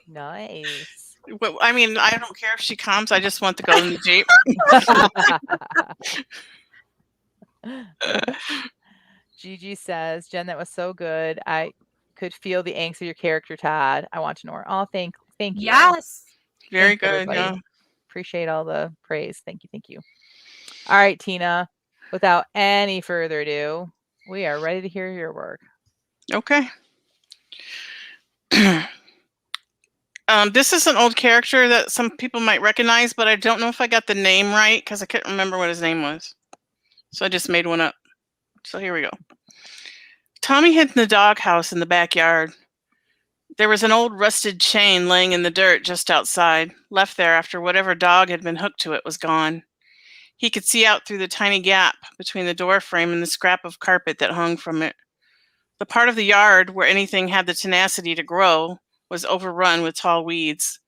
Nice. Well, I mean, I don't care if she comes. I just want to go in the Jeep. Gigi says, Jen, that was so good. I could feel the angst of your character, Todd. I want to know her. Oh, thank you. Yes. Very Thank you, good. everybody. Yeah. Appreciate all the praise. Thank you. All right, Tina. Without any further ado, we are ready to hear your work. Okay. This is an old character that some people might recognize, but I don't know if I got the name right because I couldn't remember what his name was. So I just made one up. So here we go. Tommy hid in the doghouse in the backyard. There was an old rusted chain laying in the dirt just outside, left there after whatever dog had been hooked to it was gone. He could see out through the tiny gap between the door frame and the scrap of carpet that hung from it. The part of the yard where anything had the tenacity to grow was overrun with tall weeds.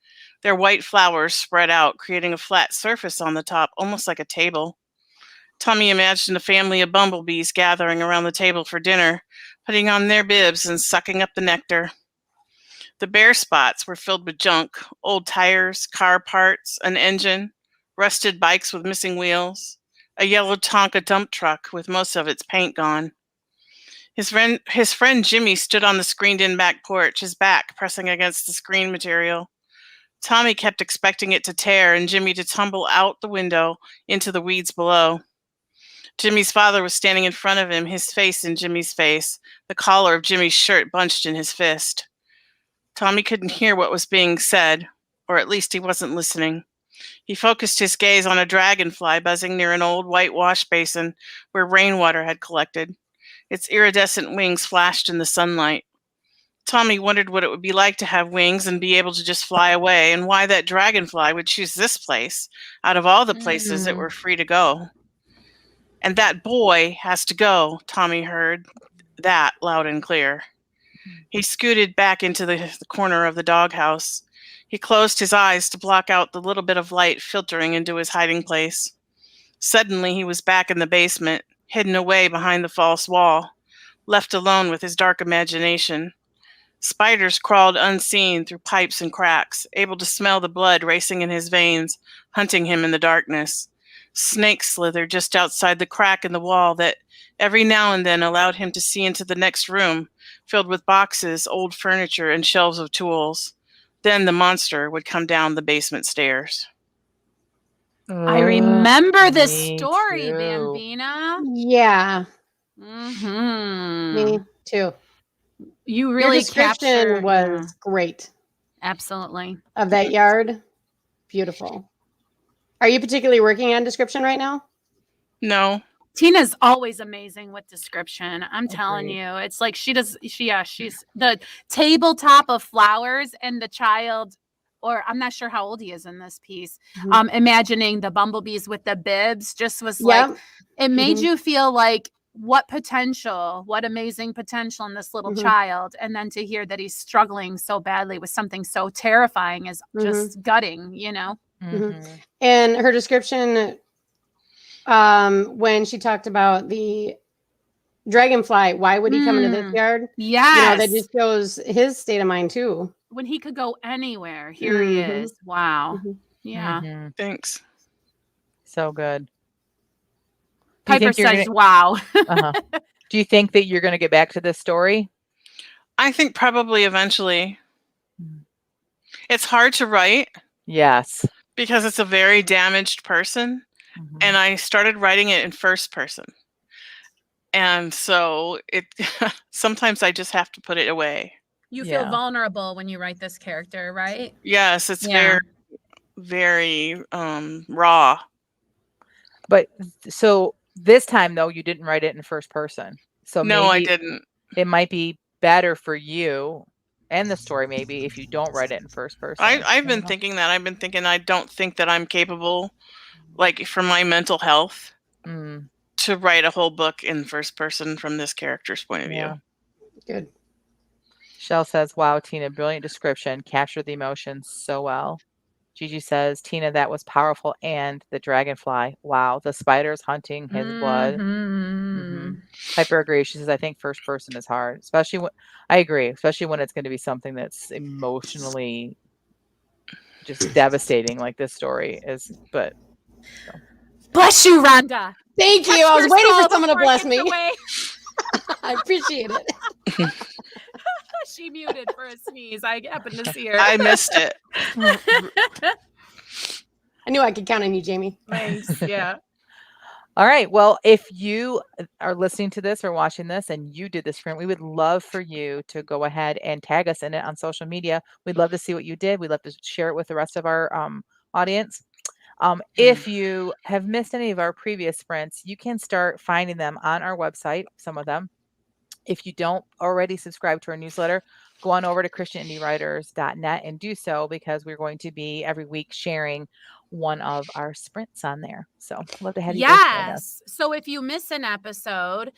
Their white flowers spread out, creating a flat surface on the top, almost like a table. Tommy imagined a family of bumblebees gathering around the table for dinner, putting on their bibs and sucking up the nectar. The bare spots were filled with junk, old tires, car parts, an engine, rusted bikes with missing wheels, a yellow Tonka dump truck with most of its paint gone. His friend Jimmy stood on the screened-in back porch, his back pressing against the screen material. Tommy kept expecting it to tear and Jimmy to tumble out the window into the weeds below. Jimmy's father was standing in front of him, his face in Jimmy's face, the collar of Jimmy's shirt bunched in his fist. Tommy couldn't hear what was being said, or at least he wasn't listening. He focused his gaze on a dragonfly buzzing near an old white wash basin where rainwater had collected. Its iridescent wings flashed in the sunlight. Tommy wondered what it would be like to have wings and be able to just fly away, and why that dragonfly would choose this place out of all the places that were free to go. And that boy has to go, Tommy heard that loud and clear. He scooted back into the corner of the doghouse. He closed his eyes to block out the little bit of light filtering into his hiding place. Suddenly, he was back in the basement, hidden away behind the false wall, left alone with his dark imagination. Spiders crawled unseen through pipes and cracks, able to smell the blood racing in his veins, hunting him in the darkness. Snakes slithered just outside the crack in the wall that every now and then allowed him to see into the next room, filled with boxes, old furniture, and shelves of tools. Then the monster would come down the basement stairs. I remember this me story, too. Bambina. yeah, Mm-hmm. me too. You Your really description captured was great absolutely. of that yard. Beautiful. Are you particularly working on description right now? No. Tina's always amazing with description. I'm telling Agreed. you, it's like she's the tabletop of flowers and the child, or I'm not sure how old he is in this piece. Mhm. Imagining the bumblebees with the bibs just was Yeah. like, it made Mhm. you feel like what amazing potential in this little Mhm. child. And then to hear that he's struggling so badly with something so terrifying is just gutting, you know? Mhm. And her description, when she talked about the dragonfly, why would he come into this yard? Yes. That just shows his state of mind too. When he could go anywhere, here he is. Wow. Mhm. Yeah. Mhm. Thanks. So good. Do you Piper think you're says, gonna, wow. do you think that you're going to get back to this story? I think probably eventually. It's hard to write Yes. because it's a very damaged person. Mhm. And I started writing it in first person. And so it sometimes I just have to put it away. You feel Yeah. vulnerable when you write this character, right? Yes, it's Yeah. very raw. But so this time though, you didn't write it in first person. So No, I maybe didn't. it might be better for you and the story maybe if you don't write it in first person. I've been know. thinking that. I've been thinking I don't think that I'm capable, like for my mental health, Mm, to write a whole book in first person from this character's point of yeah. view. Good. Shell says, wow, Tina, brilliant description. Captured the emotions so well. Gigi says, Tina, that was powerful. And the dragonfly. Wow. The spiders hunting his blood. Mhm. Piper agrees. She says, I think first person is hard, especially when I agree, especially when it's going to be something that's emotionally just devastating, like this story is. But Bless you, Rhonda. Thank Touch you. I was your waiting soul for someone to before it bless gets me. away. I appreciate it. She muted for a sneeze. I happened to see her. I missed it. I knew I could count on you, Jamie. Thanks. Yeah. all right. Well, if you are listening to this or watching this and you did this print, we would love for you to go ahead and tag us in it on social media. We'd love to see what you did. We'd love to share it with the rest of our audience. If you have missed any of our previous sprints, you can start finding them on our website, some of them. If you don't already subscribe to our newsletter, go on over to christianindywriters.net and do so, because we're going to be every week sharing one of our sprints on there. So love to have you guys join us. Yes. So if you miss an episode,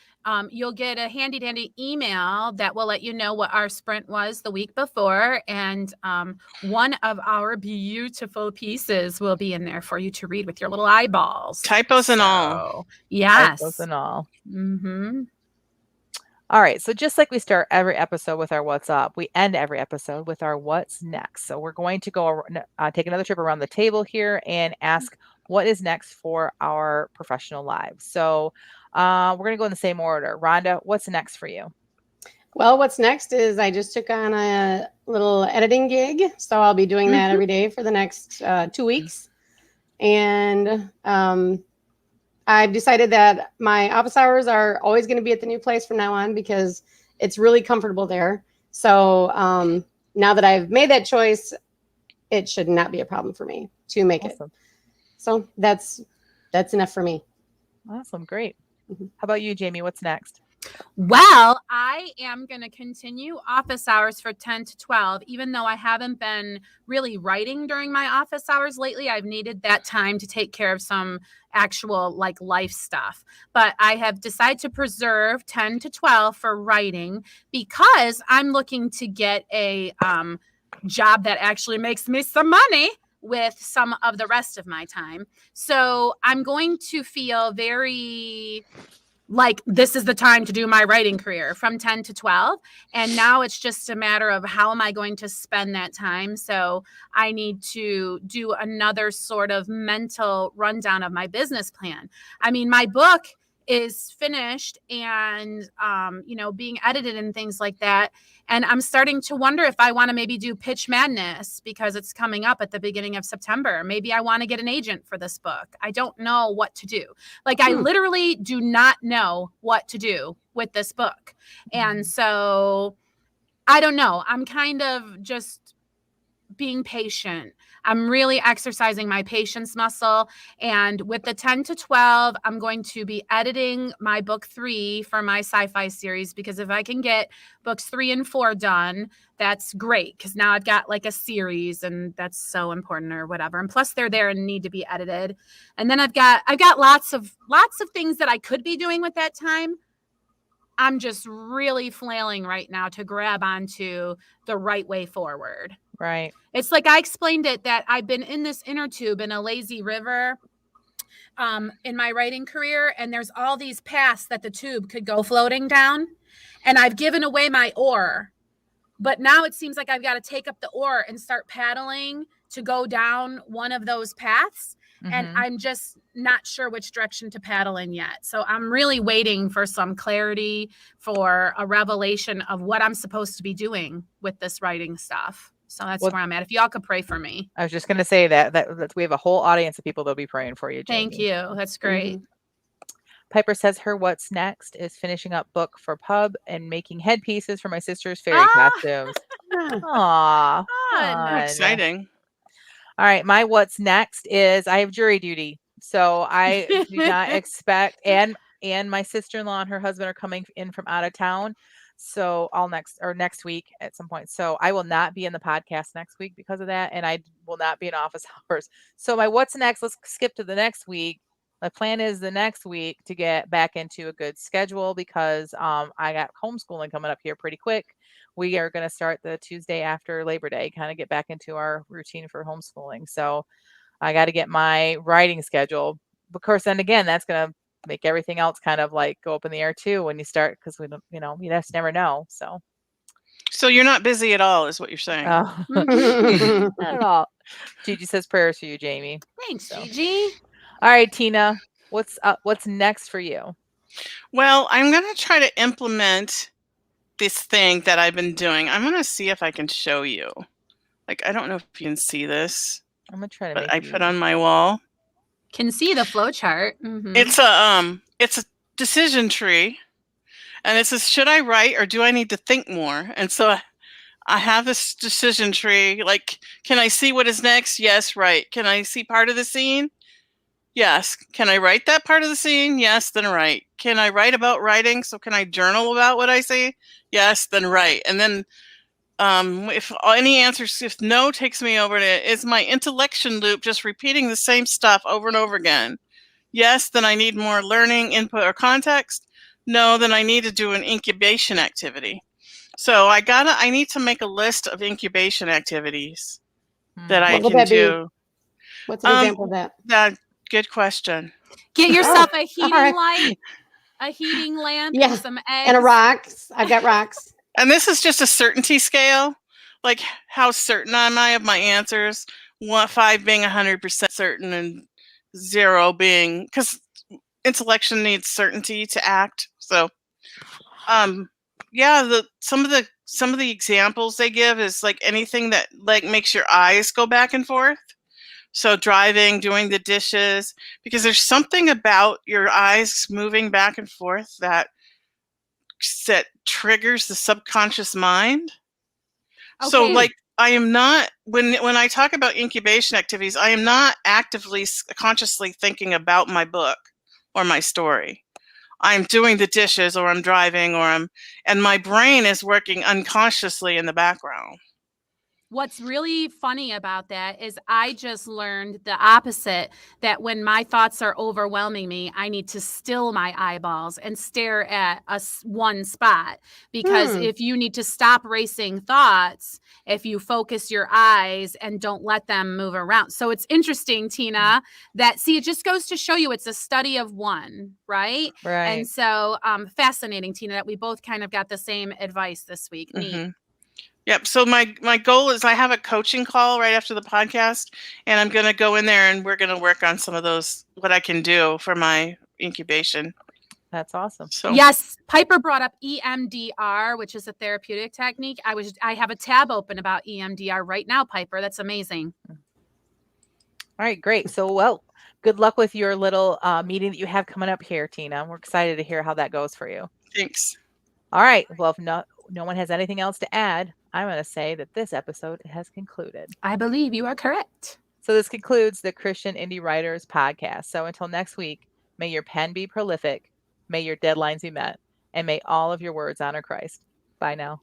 you'll get a handy dandy email that will let you know what our sprint was the week before. And one of our beautiful pieces will be in there for you to read with your little eyeballs. Typos and all. Yes. Typos and all. Mm-hmm. All right. So just like we start every episode with our what's up, we end every episode with our what's next. So we're going to go take another trip around the table here and ask what is next for our professional lives. So we're going to go in the same order. Rhonda, what's next for you? Well, what's next is I just took on a little editing gig. So I'll be doing that every day for the next 2 weeks. And I've decided that my office hours are always going to be at the new place from now on because it's really comfortable there. So now that I've made that choice, it should not be a problem for me to make it. So that's enough for me. Awesome. Great. How about you, Jamie? What's next? Well, I am going to continue office hours for 10 to 12, even though I haven't been really writing during my office hours lately. I've needed that time to take care of some actual like life stuff. But I have decided to preserve 10 to 12 for writing because I'm looking to get a job that actually makes me some money with some of the rest of my time. So I'm going to feel very like this is the time to do my writing career from 10 to 12. And now it's just a matter of how am I going to spend that time? So I need to do another sort of mental rundown of my business plan. I mean, my book is finished and, being edited and things like that. And I'm starting to wonder if I want to maybe do Pitch Madness because it's coming up at the beginning of September. Maybe I want to get an agent for this book. I don't know what to do. Like, I literally do not know what to do with this book. And so I don't know. I'm kind of just being patient. I'm really exercising my patience muscle. And with the 10 to 12, I'm going to be editing my book 3 for my sci-fi series, because if I can get books 3 and 4 done, that's great. Because now I've got like a series and that's so important or whatever. And plus they're there and need to be edited. And then I've got lots of things that I could be doing with that time. I'm just really flailing right now to grab onto the right way forward. Right. It's like I explained it that I've been in this inner tube in a lazy river in my writing career. And there's all these paths that the tube could go floating down. And I've given away my oar. But now it seems like I've got to take up the oar and start paddling to go down one of those paths. And I'm just not sure which direction to paddle in yet. So I'm really waiting for some clarity, for a revelation of what I'm supposed to be doing with this writing stuff. So that's where I'm at. If y'all could pray for me. I was just going to say that we have a whole audience of people that'll be praying for you, Jamie. Thank you. That's great. Piper says her what's next is finishing up book for pub and making headpieces for my sister's fairy Ah, costumes. Ah, Aw, fun. fun. Exciting. All right, my what's next is I have jury duty. So I do not expect and my sister-in-law and her husband are coming in from out of town. So all next week at some point. So I will not be in the podcast next week because of that, and I will not be in office hours. So my what's next, let's skip to the next week. My plan is the next week to get back into a good schedule because I got homeschooling coming up here pretty quick. We are going to start the Tuesday after Labor Day, kind of get back into our routine for homeschooling. So I got to get my writing schedule. Of course, then again, that's going to make everything else kind of like go up in the air too when you start because we don't, you just never know. So, So you're not busy at all, is what you're saying. not at all. Gigi says prayers for you, Jamie. Thanks, So. Gigi. All right, Tina, what's next for you? Well, I'm going to try to implement this thing that I've been doing. I'm going to see if I can show you. Like, I don't know if you can see this, I'm gonna try to but make I put on my wall. Can see the flow chart. Mhm. It's a decision tree, and it says, should I write or do I need to think more? And so I have this decision tree. Like, can I see what is next? Yes, right. Can I see part of the scene? Yes. Can I write that part of the scene? Yes, then write. Can I write about writing? So can I journal about what I see? Yes, then write. And then if any answers, if no takes me over to, is my intellection loop just repeating the same stuff over and over again? Yes, then I need more learning, input, or context. No, then I need to do an incubation activity. So I need to make a list of incubation activities that I What would can that be? do. What's an example of that? Good question. Get yourself a all heating right. light, a heating lamp, Yeah, and some eggs. And a rocks. I've got rocks. And this is just a certainty scale. Like, how certain am I of my answers? 5 being 100% certain and 0 being, because intellection needs certainty to act. So, yeah, some of the examples they give is like anything that like makes your eyes go back and forth. So driving, doing the dishes, because there's something about your eyes moving back and forth that triggers the subconscious mind. So, Okay. like, I am not, when I talk about incubation activities, I am not actively, consciously thinking about my book or my story. I'm doing the dishes, or I'm driving, and my brain is working unconsciously in the background. What's really funny about that is I just learned the opposite, that when my thoughts are overwhelming me, I need to still my eyeballs and stare at one spot. Because if you need to stop racing thoughts, if you focus your eyes and don't let them move around. So it's interesting, Tina, that, see, it just goes to show you it's a study of one, right? Right. And so fascinating, Tina, that we both kind of got the same advice this week. Neat. Mm-hmm. Yep. So my goal is I have a coaching call right after the podcast, and I'm going to go in there and we're going to work on some of those, what I can do for my incubation. That's awesome. So yes, Piper brought up EMDR, which is a therapeutic technique. I have a tab open about EMDR right now, Piper. That's amazing. All right, great. So, well, good luck with your little meeting that you have coming up here, Tina. We're excited to hear how that goes for you. Thanks. All right. Well, if no one has anything else to add, I'm going to say that this episode has concluded. I believe you are correct. So this concludes the Christian Indie Writers podcast. So until next week, may your pen be prolific, may your deadlines be met, and may all of your words honor Christ. Bye now.